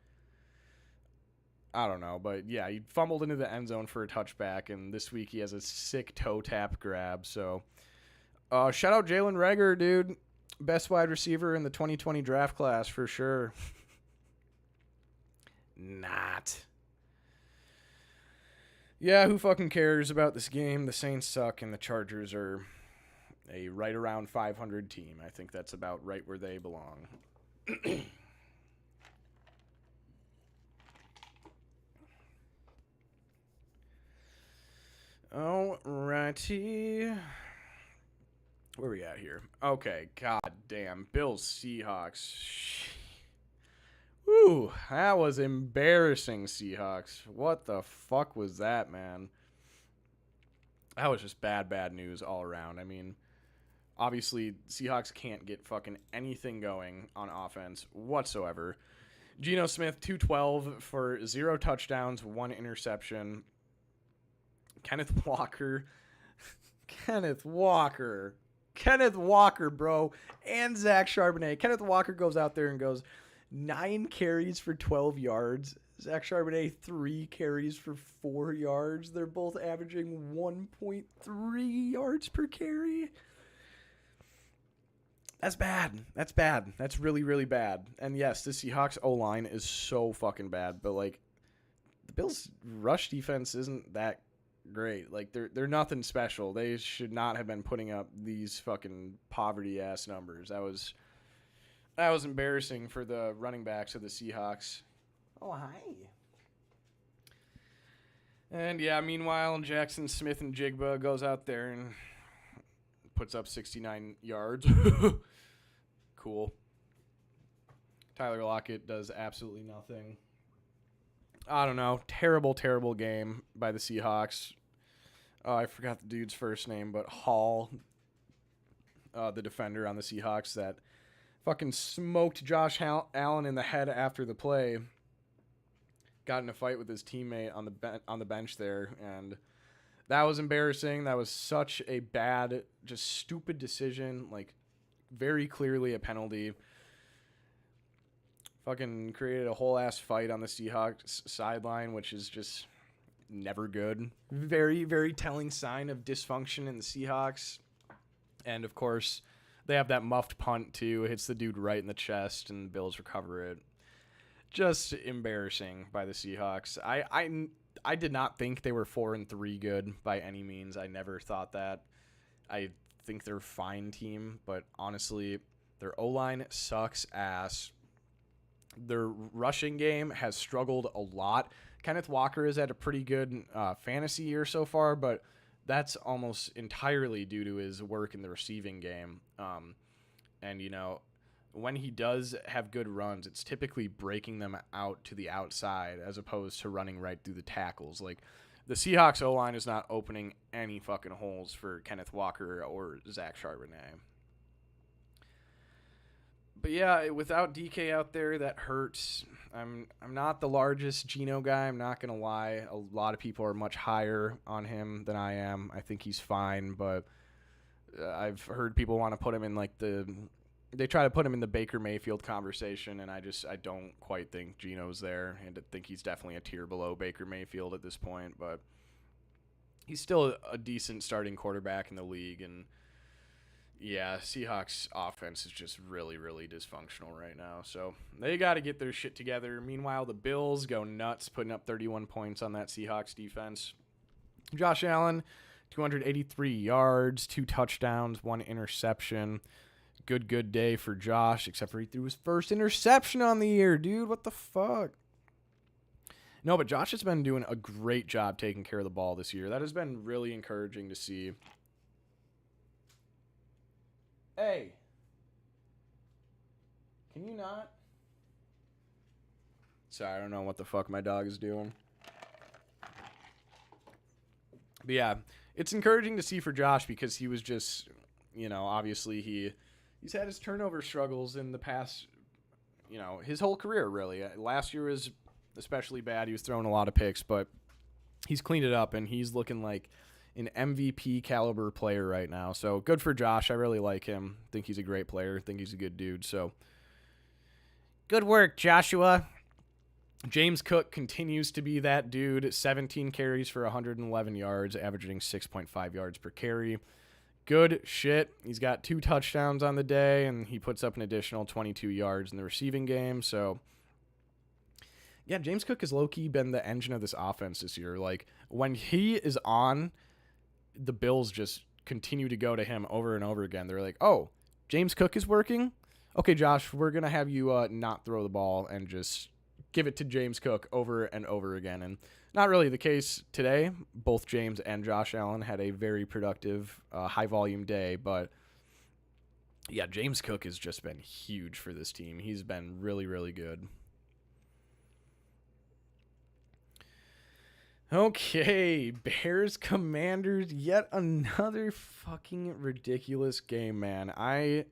I don't know, but yeah, he fumbled into the end zone for a touchback, and this week he has a sick toe tap grab. So, shout out Jalen Reagor, dude. Best wide receiver in the 2020 draft class for sure. Not. Yeah, who fucking cares about this game? The Saints suck, and the Chargers are a right around 500 team. I think that's about right where they belong. Alrighty. Where we at here? Okay, god damn. Bills Seahawks. Woo, that was embarrassing, Seahawks. What the fuck was that, man? That was just bad news all around. I mean, obviously, Seahawks can't get fucking anything going on offense whatsoever. Geno Smith, 212 for 0 touchdowns, 1 interception. Kenneth Walker, bro, and Zach Charbonnet. Kenneth Walker goes out there and goes 9 carries for 12 yards. Zach Charbonnet, 3 carries for 4 yards. They're both averaging 1.3 yards per carry. That's bad. That's really, really bad. And yes, the Seahawks O-line is so fucking bad, but like the Bills' rush defense isn't that great. Like they're nothing special. They should not have been putting up these fucking poverty ass numbers. That was embarrassing for the running backs of the Seahawks. Oh, hi. And yeah, meanwhile, Jackson Smith and Jigba goes out there and puts up 69 yards. Cool. Tyler Lockett does absolutely nothing. I don't know. Terrible game by the Seahawks. I forgot the dude's first name, but Hall, the defender on the Seahawks that fucking smoked Josh Allen in the head after the play. Got in a fight with his teammate on the bench there, and that was embarrassing. That was such a bad, just stupid decision. Like, very clearly a penalty. Fucking created a whole ass fight on the Seahawks sideline, which is just never good. Very, very telling sign of dysfunction in the Seahawks. And of course, they have that muffed punt too. It hits the dude right in the chest, and the Bills recover it. Just embarrassing by the Seahawks. I did not think they were 4-3 good by any means. I never thought that. I think they're a fine team, but honestly, their O-line sucks ass. Their rushing game has struggled a lot. Kenneth Walker has had a pretty good fantasy year so far, but that's almost entirely due to his work in the receiving game. And, you know, when he does have good runs, it's typically breaking them out to the outside as opposed to running right through the tackles. Like, the Seahawks O-line is not opening any fucking holes for Kenneth Walker or Zach Charbonnet. But yeah, without DK out there, that hurts. I'm not the largest Geno guy. I'm not gonna lie. A lot of people are much higher on him than I am. I think he's fine, but I've heard people want to put him in like they try to put him in the Baker Mayfield conversation, and I don't quite think Geno's there, and I think he's definitely a tier below Baker Mayfield at this point. But he's still a decent starting quarterback in the league, and Yeah, Seahawks offense is just really, really dysfunctional right now. So they got to get their shit together. Meanwhile, the Bills go nuts, putting up 31 points on that Seahawks defense. Josh Allen, 283 yards, 2 touchdowns, 1 interception. Good day for Josh, except for he threw his first interception on the year, dude. What the fuck? No, but Josh has been doing a great job taking care of the ball this year. That has been really encouraging to see. Hey, can you not? Sorry, I don't know what the fuck my dog is doing. But yeah, it's encouraging to see for Josh because he was just, obviously he's had his turnover struggles in the past, his whole career really. Last year was especially bad. He was throwing a lot of picks, but he's cleaned it up and he's looking like an MVP caliber player right now. So good for Josh. I really like him. Think he's a great player. Think he's a good dude. So good work, Joshua. James Cook continues to be that dude. 17 carries for 111 yards, averaging 6.5 yards per carry. Good shit. He's got 2 touchdowns on the day, and he puts up an additional 22 yards in the receiving game. So, yeah, James Cook has low-key been the engine of this offense this year. Like, when he is on, the Bills just continue to go to him over and over again. They're like, oh, James Cook is working? Okay, Josh, we're going to have you not throw the ball and just give it to James Cook over and over again. And not really the case today. Both James and Josh Allen had a very productive, high-volume day. But, yeah, James Cook has just been huge for this team. He's been really, really good. Okay, Bears Commanders, yet another fucking ridiculous game, man. I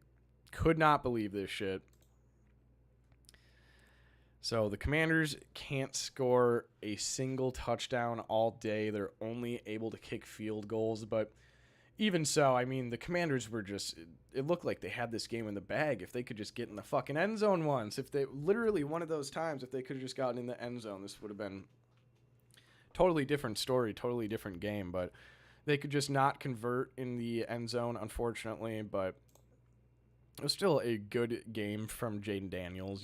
could not believe this shit. So the Commanders can't score a single touchdown all day. They're only able to kick field goals, but even so, I mean, the Commanders were just, it looked like they had this game in the bag. If they could just get in the fucking end zone once, if they, literally one of those times, if they could have just gotten in the end zone, this would have been totally different story, totally different game, but they could just not convert in the end zone, unfortunately, but it was still a good game from Jaden Daniels.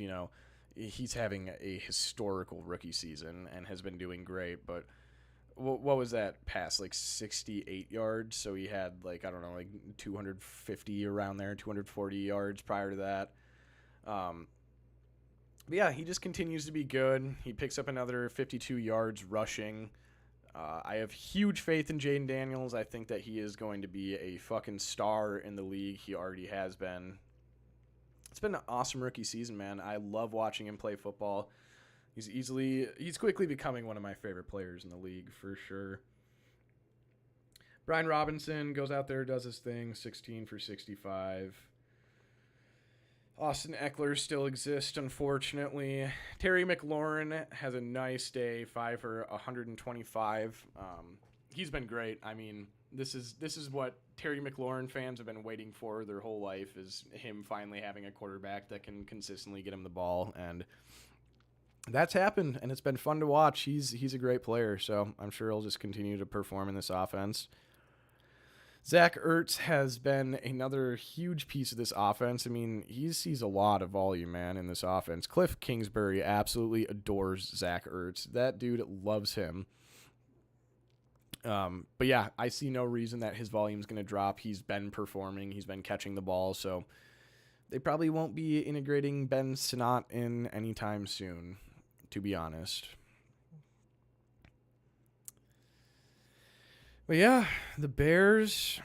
He's having a historical rookie season and has been doing great, but what was that pass, like 68 yards? So he had, like, I don't know, like 250 around there, 240 yards prior to that. But yeah, he just continues to be good. He picks up another 52 yards rushing. I have huge faith in Jaden Daniels. I think that he is going to be a fucking star in the league. He already has been. It's been an awesome rookie season, man. I love watching him play football. He's quickly becoming one of my favorite players in the league for sure. Brian Robinson goes out there, does his thing, 16 for 65. Austin Eckler still exists, unfortunately. Terry McLaurin has a nice day, 5 for 125. He's been great. I mean, this is what Terry McLaurin fans have been waiting for their whole life, is him finally having a quarterback that can consistently get him the ball, and that's happened, and it's been fun to watch. He's a great player, so I'm sure he'll just continue to perform in this offense. Zach Ertz has been another huge piece of this offense. I mean, he sees a lot of volume, man, in this offense. Cliff Kingsbury absolutely adores Zach Ertz. That dude loves him. But yeah, I see no reason that his volume is going to drop. He's been performing. He's been catching the ball, so they probably won't be integrating Ben Sinnott in anytime soon, to be honest. But yeah, the Bears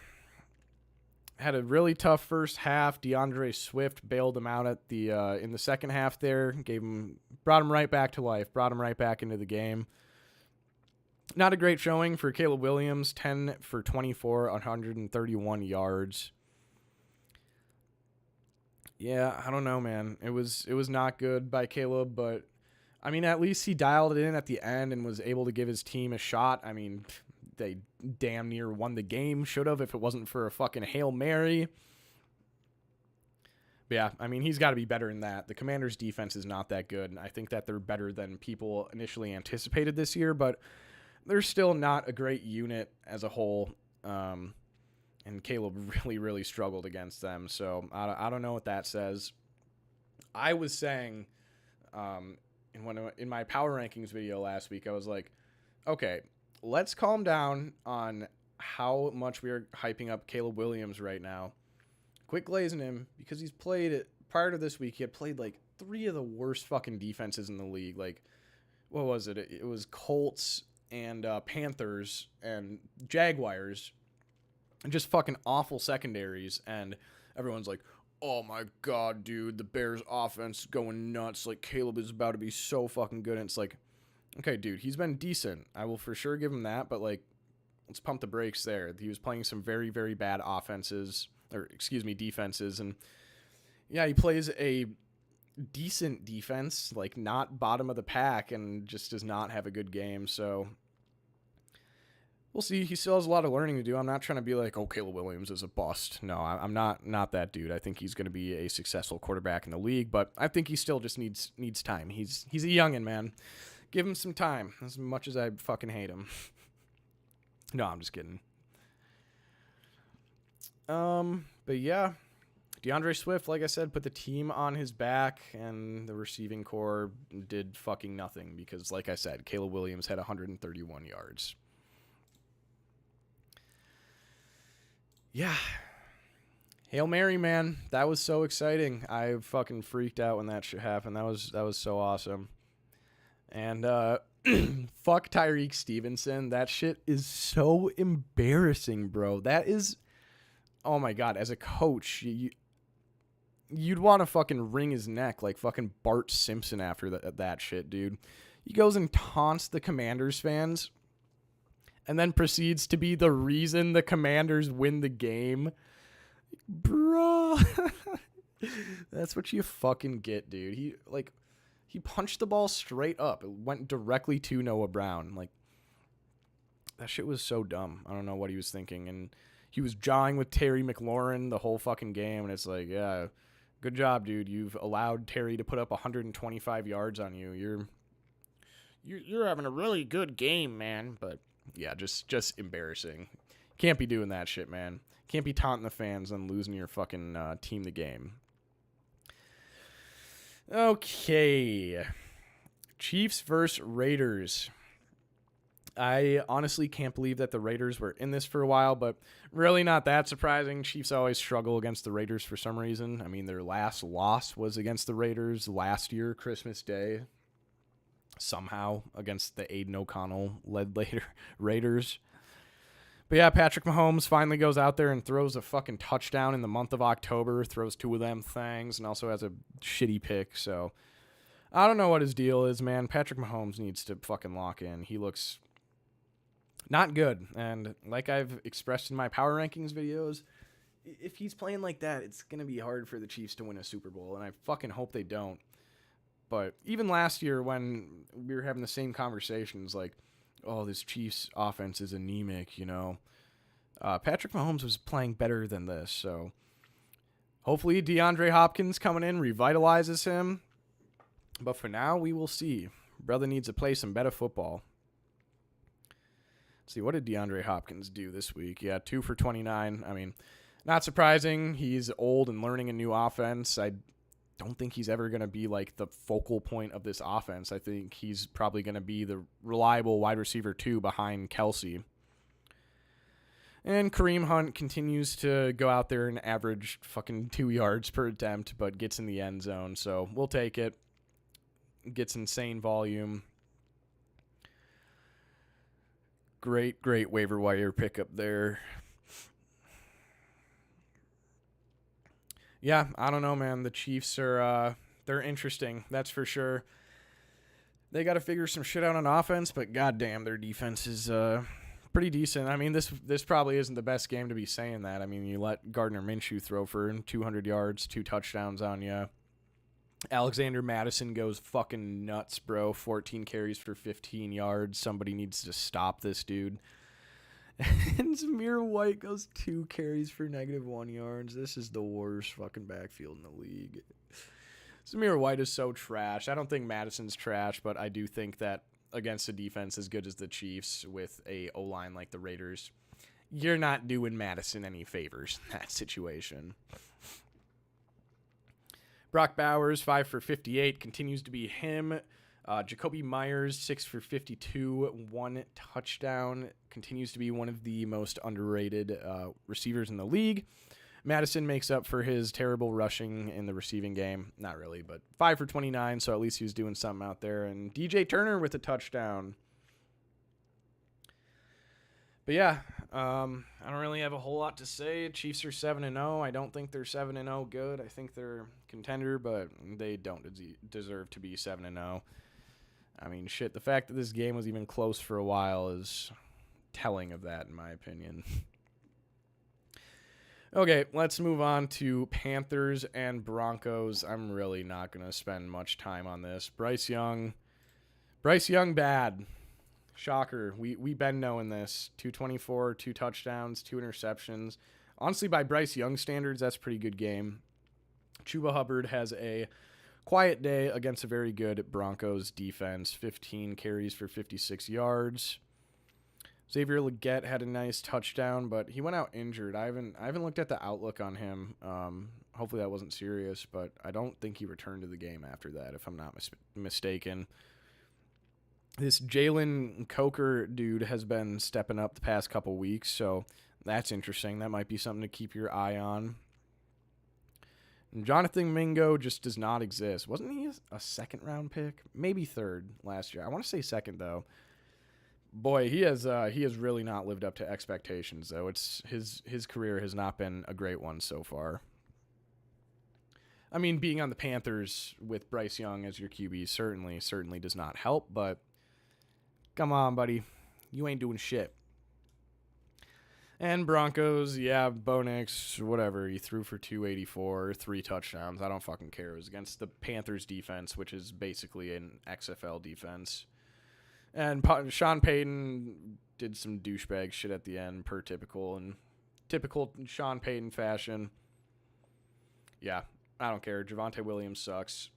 had a really tough first half. DeAndre Swift bailed them out at the in the second half there, brought him right back to life, brought him right back into the game. Not a great showing for Caleb Williams, 10 for 24, 131 yards. Yeah, I don't know, man. It was not good by Caleb, but I mean, at least he dialed it in at the end and was able to give his team a shot. I mean, they damn near won the game. Should have if it wasn't for a fucking Hail Mary. But yeah, I mean, he's got to be better than that. The Commanders' defense is not that good, and I think that they're better than people initially anticipated this year, but they're still not a great unit as a whole. and Caleb really, really struggled against them. So I don't know what that says. I was saying in my power rankings video last week, I was like, okay, let's calm down on how much we are hyping up Caleb Williams right now. Quit glazing him, because he's played, prior to this week, he had played like 3 of the worst fucking defenses in the league. Like, what was it? It was Colts and Panthers and Jaguars, and just fucking awful secondaries. And everyone's like, oh my god, dude, the Bears offense going nuts. Like, Caleb is about to be so fucking good. And it's like, okay, dude, he's been decent. I will for sure give him that, but like, let's pump the brakes there. He was playing some very, very bad defenses. And yeah, he plays a decent defense, like not bottom of the pack, and just does not have a good game. So we'll see. He still has a lot of learning to do. I'm not trying to be like, oh, Caleb Williams is a bust. No, I'm not that dude. I think he's going to be a successful quarterback in the league, but I think he still just needs time. He's a youngin', man. Give him some time, as much as I fucking hate him. No, I'm just kidding. But yeah, DeAndre Swift, like I said, put the team on his back, and the receiving core did fucking nothing because, like I said, Caleb Williams had 131 yards. Yeah. Hail Mary, man. That was so exciting. I fucking freaked out when that shit happened. That was so awesome. And fuck Tyreek Stevenson. That shit is so embarrassing, bro. That is, oh my god. As a coach, you'd want to fucking wring his neck like fucking Bart Simpson after that shit, dude. He goes and taunts the Commanders fans, and then proceeds to be the reason the Commanders win the game, bro. That's what you fucking get, dude. He punched the ball straight up. It went directly to Noah Brown. Like, that shit was so dumb. I don't know what he was thinking. And he was jawing with Terry McLaurin the whole fucking game. And it's like, yeah, good job, dude. You've allowed Terry to put up 125 yards on you. You're having a really good game, man. But yeah, just embarrassing. Can't be doing that shit, man. Can't be taunting the fans and losing your fucking team the game. Okay. Chiefs versus Raiders. I honestly can't believe that the Raiders were in this for a while, but really not that surprising. Chiefs always struggle against the Raiders for some reason. I mean, their last loss was against the Raiders last year, Christmas Day. Somehow against the Aiden O'Connell-led Raiders. But yeah, Patrick Mahomes finally goes out there and throws a fucking touchdown in the month of October, throws 2 of them things, and also has a shitty pick. So I don't know what his deal is, man. Patrick Mahomes needs to fucking lock in. He looks not good. And like I've expressed in my power rankings videos, if he's playing like that, it's going to be hard for the Chiefs to win a Super Bowl. And I fucking hope they don't. But even last year when we were having the same conversations, like, oh, this Chiefs offense is anemic, you know. Patrick Mahomes was playing better than this, so hopefully DeAndre Hopkins coming in revitalizes him. But for now, we will see. Brother needs to play some better football. Let's see, what did DeAndre Hopkins do this week? Yeah, 2 for 29. I mean, not surprising. He's old and learning a new offense. I don't think he's ever going to be like the focal point of this offense. I think he's probably going to be the reliable wide receiver 2 behind Kelsey. And Kareem Hunt continues to go out there and average fucking 2 yards per attempt, but gets in the end zone. So we'll take it. Gets insane volume. Great waiver wire pickup there. Yeah, I don't know, man. The Chiefs are, they're interesting. That's for sure. They got to figure some shit out on offense, but goddamn, their defense is pretty decent. I mean, this probably isn't the best game to be saying that. I mean, you let Gardner Minshew throw for 200 yards, 2 touchdowns on you. Alexander Madison goes fucking nuts, bro. 14 carries for 15 yards. Somebody needs to stop this dude. And Zamir White goes 2 carries for -1 yards. This is the worst fucking backfield in the league. Zamir White is so trash. I don't think Madison's trash, but I do think that against a defense as good as the Chiefs with a O-line like the Raiders, you're not doing Madison any favors in that situation. Brock Bowers, 5 for 58, continues to be him. Jacoby Myers, 6 for 52, 1 touchdown, continues to be one of the most underrated receivers in the league. Madison makes up for his terrible rushing in the receiving game. Not really, but 5 for 29, so at least he was doing something out there. And DJ Turner with a touchdown. But yeah, I don't really have a whole lot to say. Chiefs are 7-0. I don't think they're 7-0 good. I think they're contender, but they don't deserve to be 7-0. I mean, shit, the fact that this game was even close for a while is telling of that, in my opinion. Okay, let's move on to Panthers and Broncos. I'm really not going to spend much time on this. Bryce Young bad. Shocker. We've been knowing this. 224, 2 touchdowns, 2 interceptions. Honestly, by Bryce Young standards, that's a pretty good game. Chuba Hubbard has a quiet day against a very good Broncos defense. 15 carries for 56 yards. Xavier Legette had a nice touchdown, but he went out injured. I haven't looked at the outlook on him. Hopefully that wasn't serious, but I don't think he returned to the game after that, if I'm not mistaken. This Jalen Coker dude has been stepping up the past couple weeks, so that's interesting. That might be something to keep your eye on. And Jonathan Mingo just does not exist. Wasn't he a second-round pick? Maybe third last year. I want to say second, though. Boy, he has really not lived up to expectations, though. It's his career has not been a great one so far. I mean, being on the Panthers with Bryce Young as your QB certainly does not help, but come on, buddy. You ain't doing shit. And Broncos, yeah, Bo Nix, whatever. He threw for 284, 3 touchdowns. I don't fucking care. It was against the Panthers defense, which is basically an XFL defense. And Sean Payton did some douchebag shit at the end, per typical Sean Payton fashion. Yeah, I don't care. Javonte Williams sucks.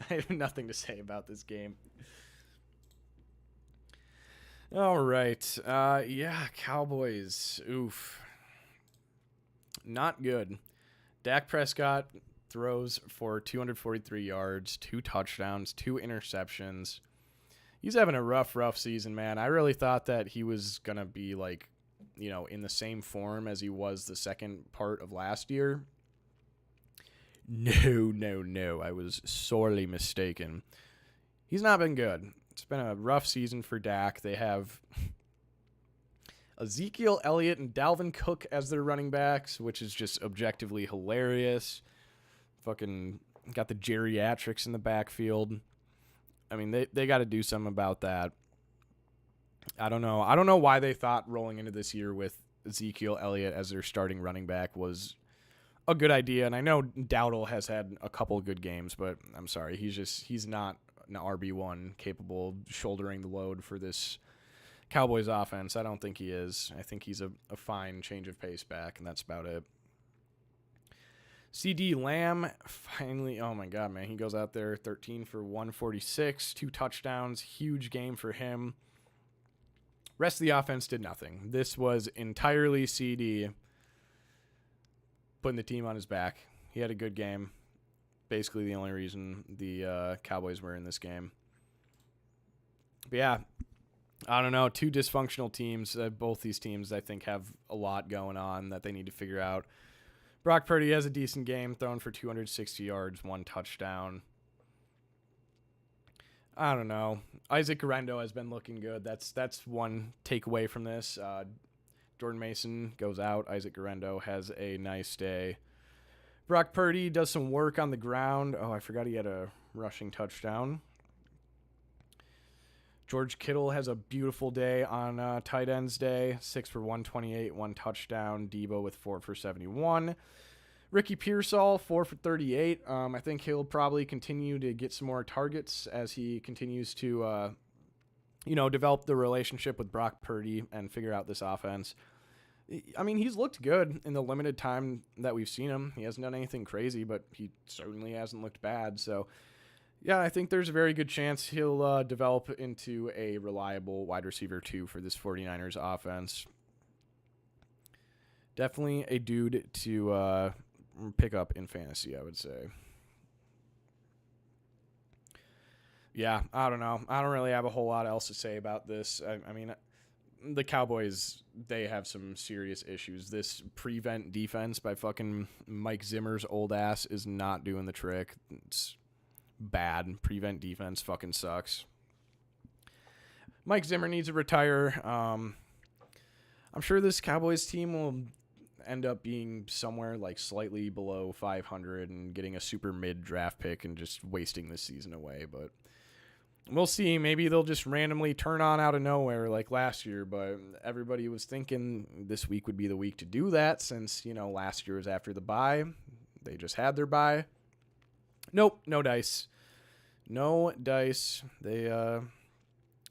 I have nothing to say about this game. All right. Yeah, Cowboys. Oof. Not good. Dak Prescott throws for 243 yards, 2 touchdowns, 2 interceptions. He's having a rough season, man. I really thought that he was going to be in the same form as he was the second part of last year. No. I was sorely mistaken. He's not been good. It's been a rough season for Dak. They have Ezekiel Elliott and Dalvin Cook as their running backs, which is just objectively hilarious. Fucking got the geriatrics in the backfield. I mean, they got to do something about that. I don't know why they thought rolling into this year with Ezekiel Elliott as their starting running back was a good idea. And I know Dowdle has had a couple good games, but I'm sorry. He's not an RB1 capable of shouldering the load for this Cowboys offense. I don't think he is. I think he's a fine change of pace back, and that's about it. CD Lamb, finally, oh my God, man, he goes out there 13 for 146, 2 touchdowns, huge game for him. Rest of the offense did nothing. This was entirely CD putting the team on his back. He had a good game. Basically the only reason the Cowboys were in this game. But yeah, I don't know, 2 dysfunctional teams. Both these teams, I think, have a lot going on that they need to figure out. Brock Purdy has a decent game, thrown for 260 yards, 1 touchdown. I don't know. Isaac Guerrero has been looking good. That's one takeaway from this. Jordan Mason goes out. Isaac Guerrero has a nice day. Brock Purdy does some work on the ground. Oh, I forgot he had a rushing touchdown. George Kittle has a beautiful day on tight ends day. 6 for 128, 1 touchdown. Debo with 4 for 71. Ricky Pearsall, 4 for 38. I think he'll probably continue to get some more targets as he continues to, develop the relationship with Brock Purdy and figure out this offense. I mean, he's looked good in the limited time that we've seen him. He hasn't done anything crazy, but he certainly hasn't looked bad. So, yeah, I think there's a very good chance he'll develop into a reliable wide receiver 2 for this 49ers offense. Definitely a dude to pick up in fantasy, I would say. Yeah, I don't know. I don't really have a whole lot else to say about this. I mean, the Cowboys, they have some serious issues. This prevent defense by fucking Mike Zimmer's old ass is not doing the trick. It's bad. Prevent defense fucking sucks. Mike Zimmer needs to retire. I'm sure this Cowboys team will end up being somewhere like slightly below 500 and getting a super mid draft pick and just wasting this season away, but we'll see. Maybe they'll just randomly turn on out of nowhere like last year, but everybody was thinking this week would be the week to do that since, last year was after the bye. They just had their bye. Nope, no dice. No dice. They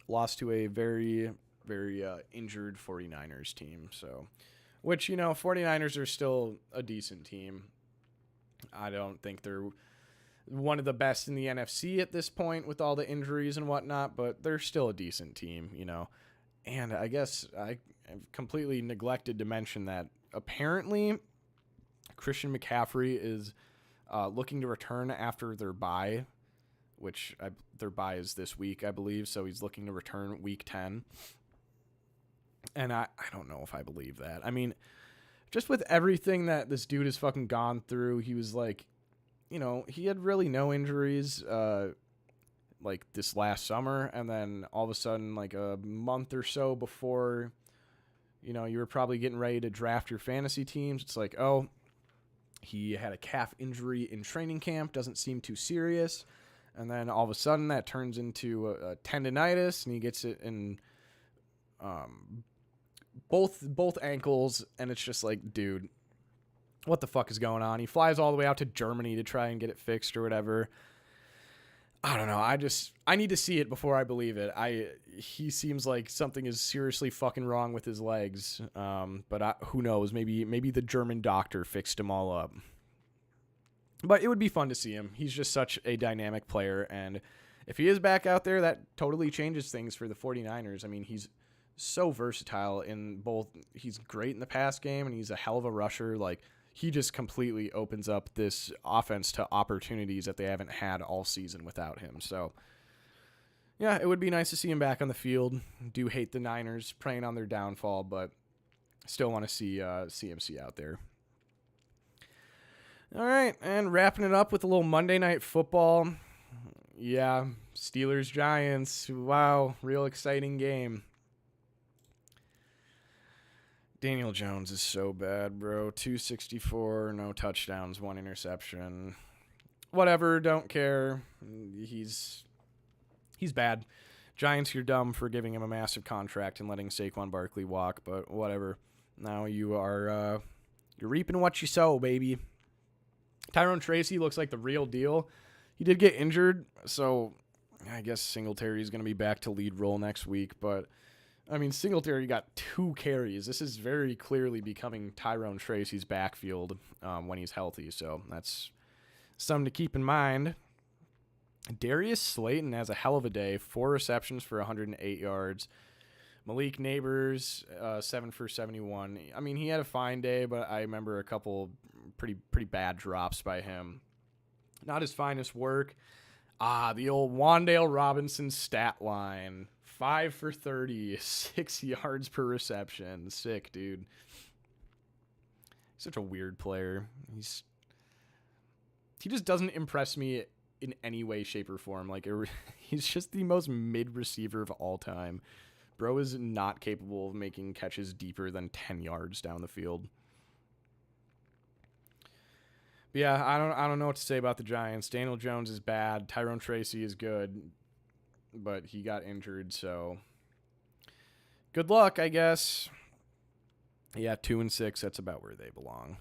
lost to a very, very injured 49ers team. So, which, 49ers are still a decent team. I don't think they're one of the best in the NFC at this point with all the injuries and whatnot, but they're still a decent team, And I guess I completely neglected to mention that apparently Christian McCaffrey is looking to return after their bye, which their bye is this week, I believe, so he's looking to return week 10. And I don't know if I believe that. I mean, just with everything that this dude has fucking gone through, he was like, he had really no injuries like this last summer, and then all of a sudden, like a month or so before, you were probably getting ready to draft your fantasy teams, it's like, oh, he had a calf injury in training camp, doesn't seem too serious, and then all of a sudden that turns into a tendonitis, and he gets it in both ankles, and it's just like, dude, what the fuck is going on? He flies all the way out to Germany to try and get it fixed or whatever. I don't know. I need to see it before I believe it. He seems like something is seriously fucking wrong with his legs. But who knows? Maybe the German doctor fixed him all up. But it would be fun to see him. He's just such a dynamic player. And if he is back out there, that totally changes things for the 49ers. I mean, he's so versatile in both. He's great in the pass game, and he's a hell of a rusher. Like, he just completely opens up this offense to opportunities that they haven't had all season without him. So, yeah, it would be nice to see him back on the field. Do hate the Niners preying on their downfall, but still want to see CMC out there. All right, and wrapping it up with a little Monday Night Football. Yeah, Steelers-Giants. Wow, real exciting game. Daniel Jones is so bad, bro. 264, no touchdowns, 1 interception. Whatever, don't care. He's bad. Giants, you're dumb for giving him a massive contract and letting Saquon Barkley walk, but whatever. Now you're reaping what you sow, baby. Tyrone Tracy looks like the real deal. He did get injured, so I guess Singletary is going to be back to lead role next week, but I mean, Singletary got 2 carries. This is very clearly becoming Tyrone Tracy's backfield when he's healthy, so that's something to keep in mind. Darius Slayton has a hell of a day. 4 receptions for 108 yards. Malik Neighbors, 7 for 71. I mean, he had a fine day, but I remember a couple pretty bad drops by him. Not his finest work. The old Wan'Dale Robinson stat line. 5 for 30, 6 yards per reception. Sick, dude. He's such a weird player. He just doesn't impress me in any way, shape, or form. Like, he's just the most mid receiver of all time. Bro is not capable of making catches deeper than 10 yards down the field. But yeah, I don't know what to say about the Giants. Daniel Jones is bad. Tyrone Tracy is good, but he got injured, so good luck, I guess. Yeah, 2-6, that's about where they belong.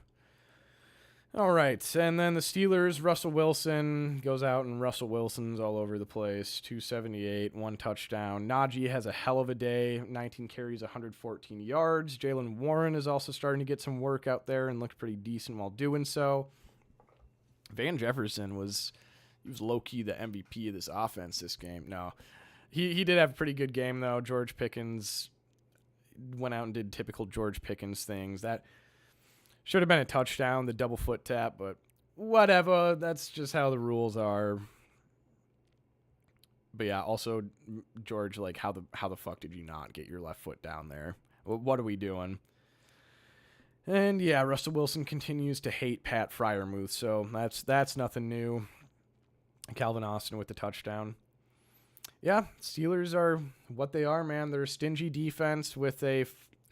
All right, and then the Steelers, Russell Wilson goes out, and Russell Wilson's all over the place. 278, 1 touchdown. Najee has a hell of a day, 19 carries, 114 yards. Jaylen Warren is also starting to get some work out there and looked pretty decent while doing so. Van Jefferson was low-key the MVP of this offense this game. No, he did have a pretty good game, though. George Pickens went out and did typical George Pickens things. That Should have been a touchdown, the double foot tap, but whatever. That's just how the rules are. But yeah, also George, like how the fuck did you not get your left foot down there? What are we doing? And yeah, Russell Wilson continues to hate Pat Freiermuth, so that's nothing new. Calvin Austin with the touchdown. Yeah, Steelers are what they are, man. They're a stingy defense with a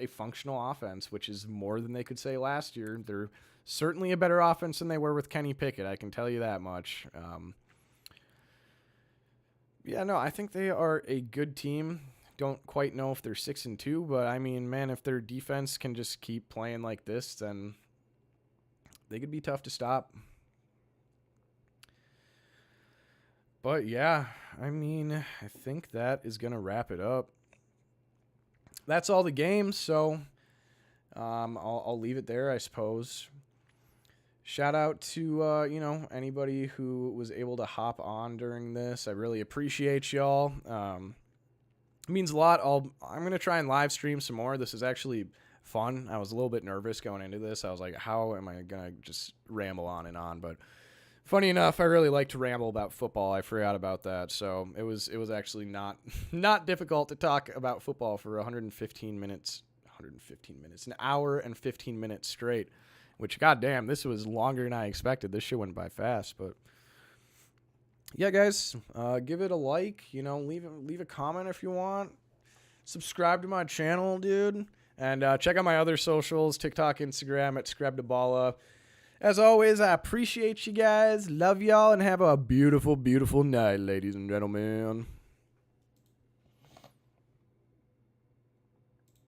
functional offense, which is more than they could say last year. They're certainly a better offense than they were with Kenny Pickett, I can tell you that much. Yeah, no, I think they are a good team. Don't quite know if they're 6-2, but I mean, man, if their defense can just keep playing like this, then they could be tough to stop. But yeah, I mean, I think that is going to wrap it up. That's all the games, so I'll leave it there, I suppose. Shout out to, anybody who was able to hop on during this. I really appreciate y'all. It means a lot. I'm going to try and live stream some more. This is actually fun. I was a little bit nervous going into this. I was like, how am I going to just ramble on and on? But funny enough, I really like to ramble about football. I forgot about that. So it was actually not difficult to talk about football for 115 minutes, an hour and 15 minutes straight, which goddamn, this was longer than I expected. This shit went by fast, but yeah, guys, give it a like, leave a comment if you want. Subscribe to my channel, dude. And check out my other socials, TikTok, Instagram at Scrabdaballa. As always, I appreciate you guys. Love y'all and have a beautiful, beautiful night, ladies and gentlemen.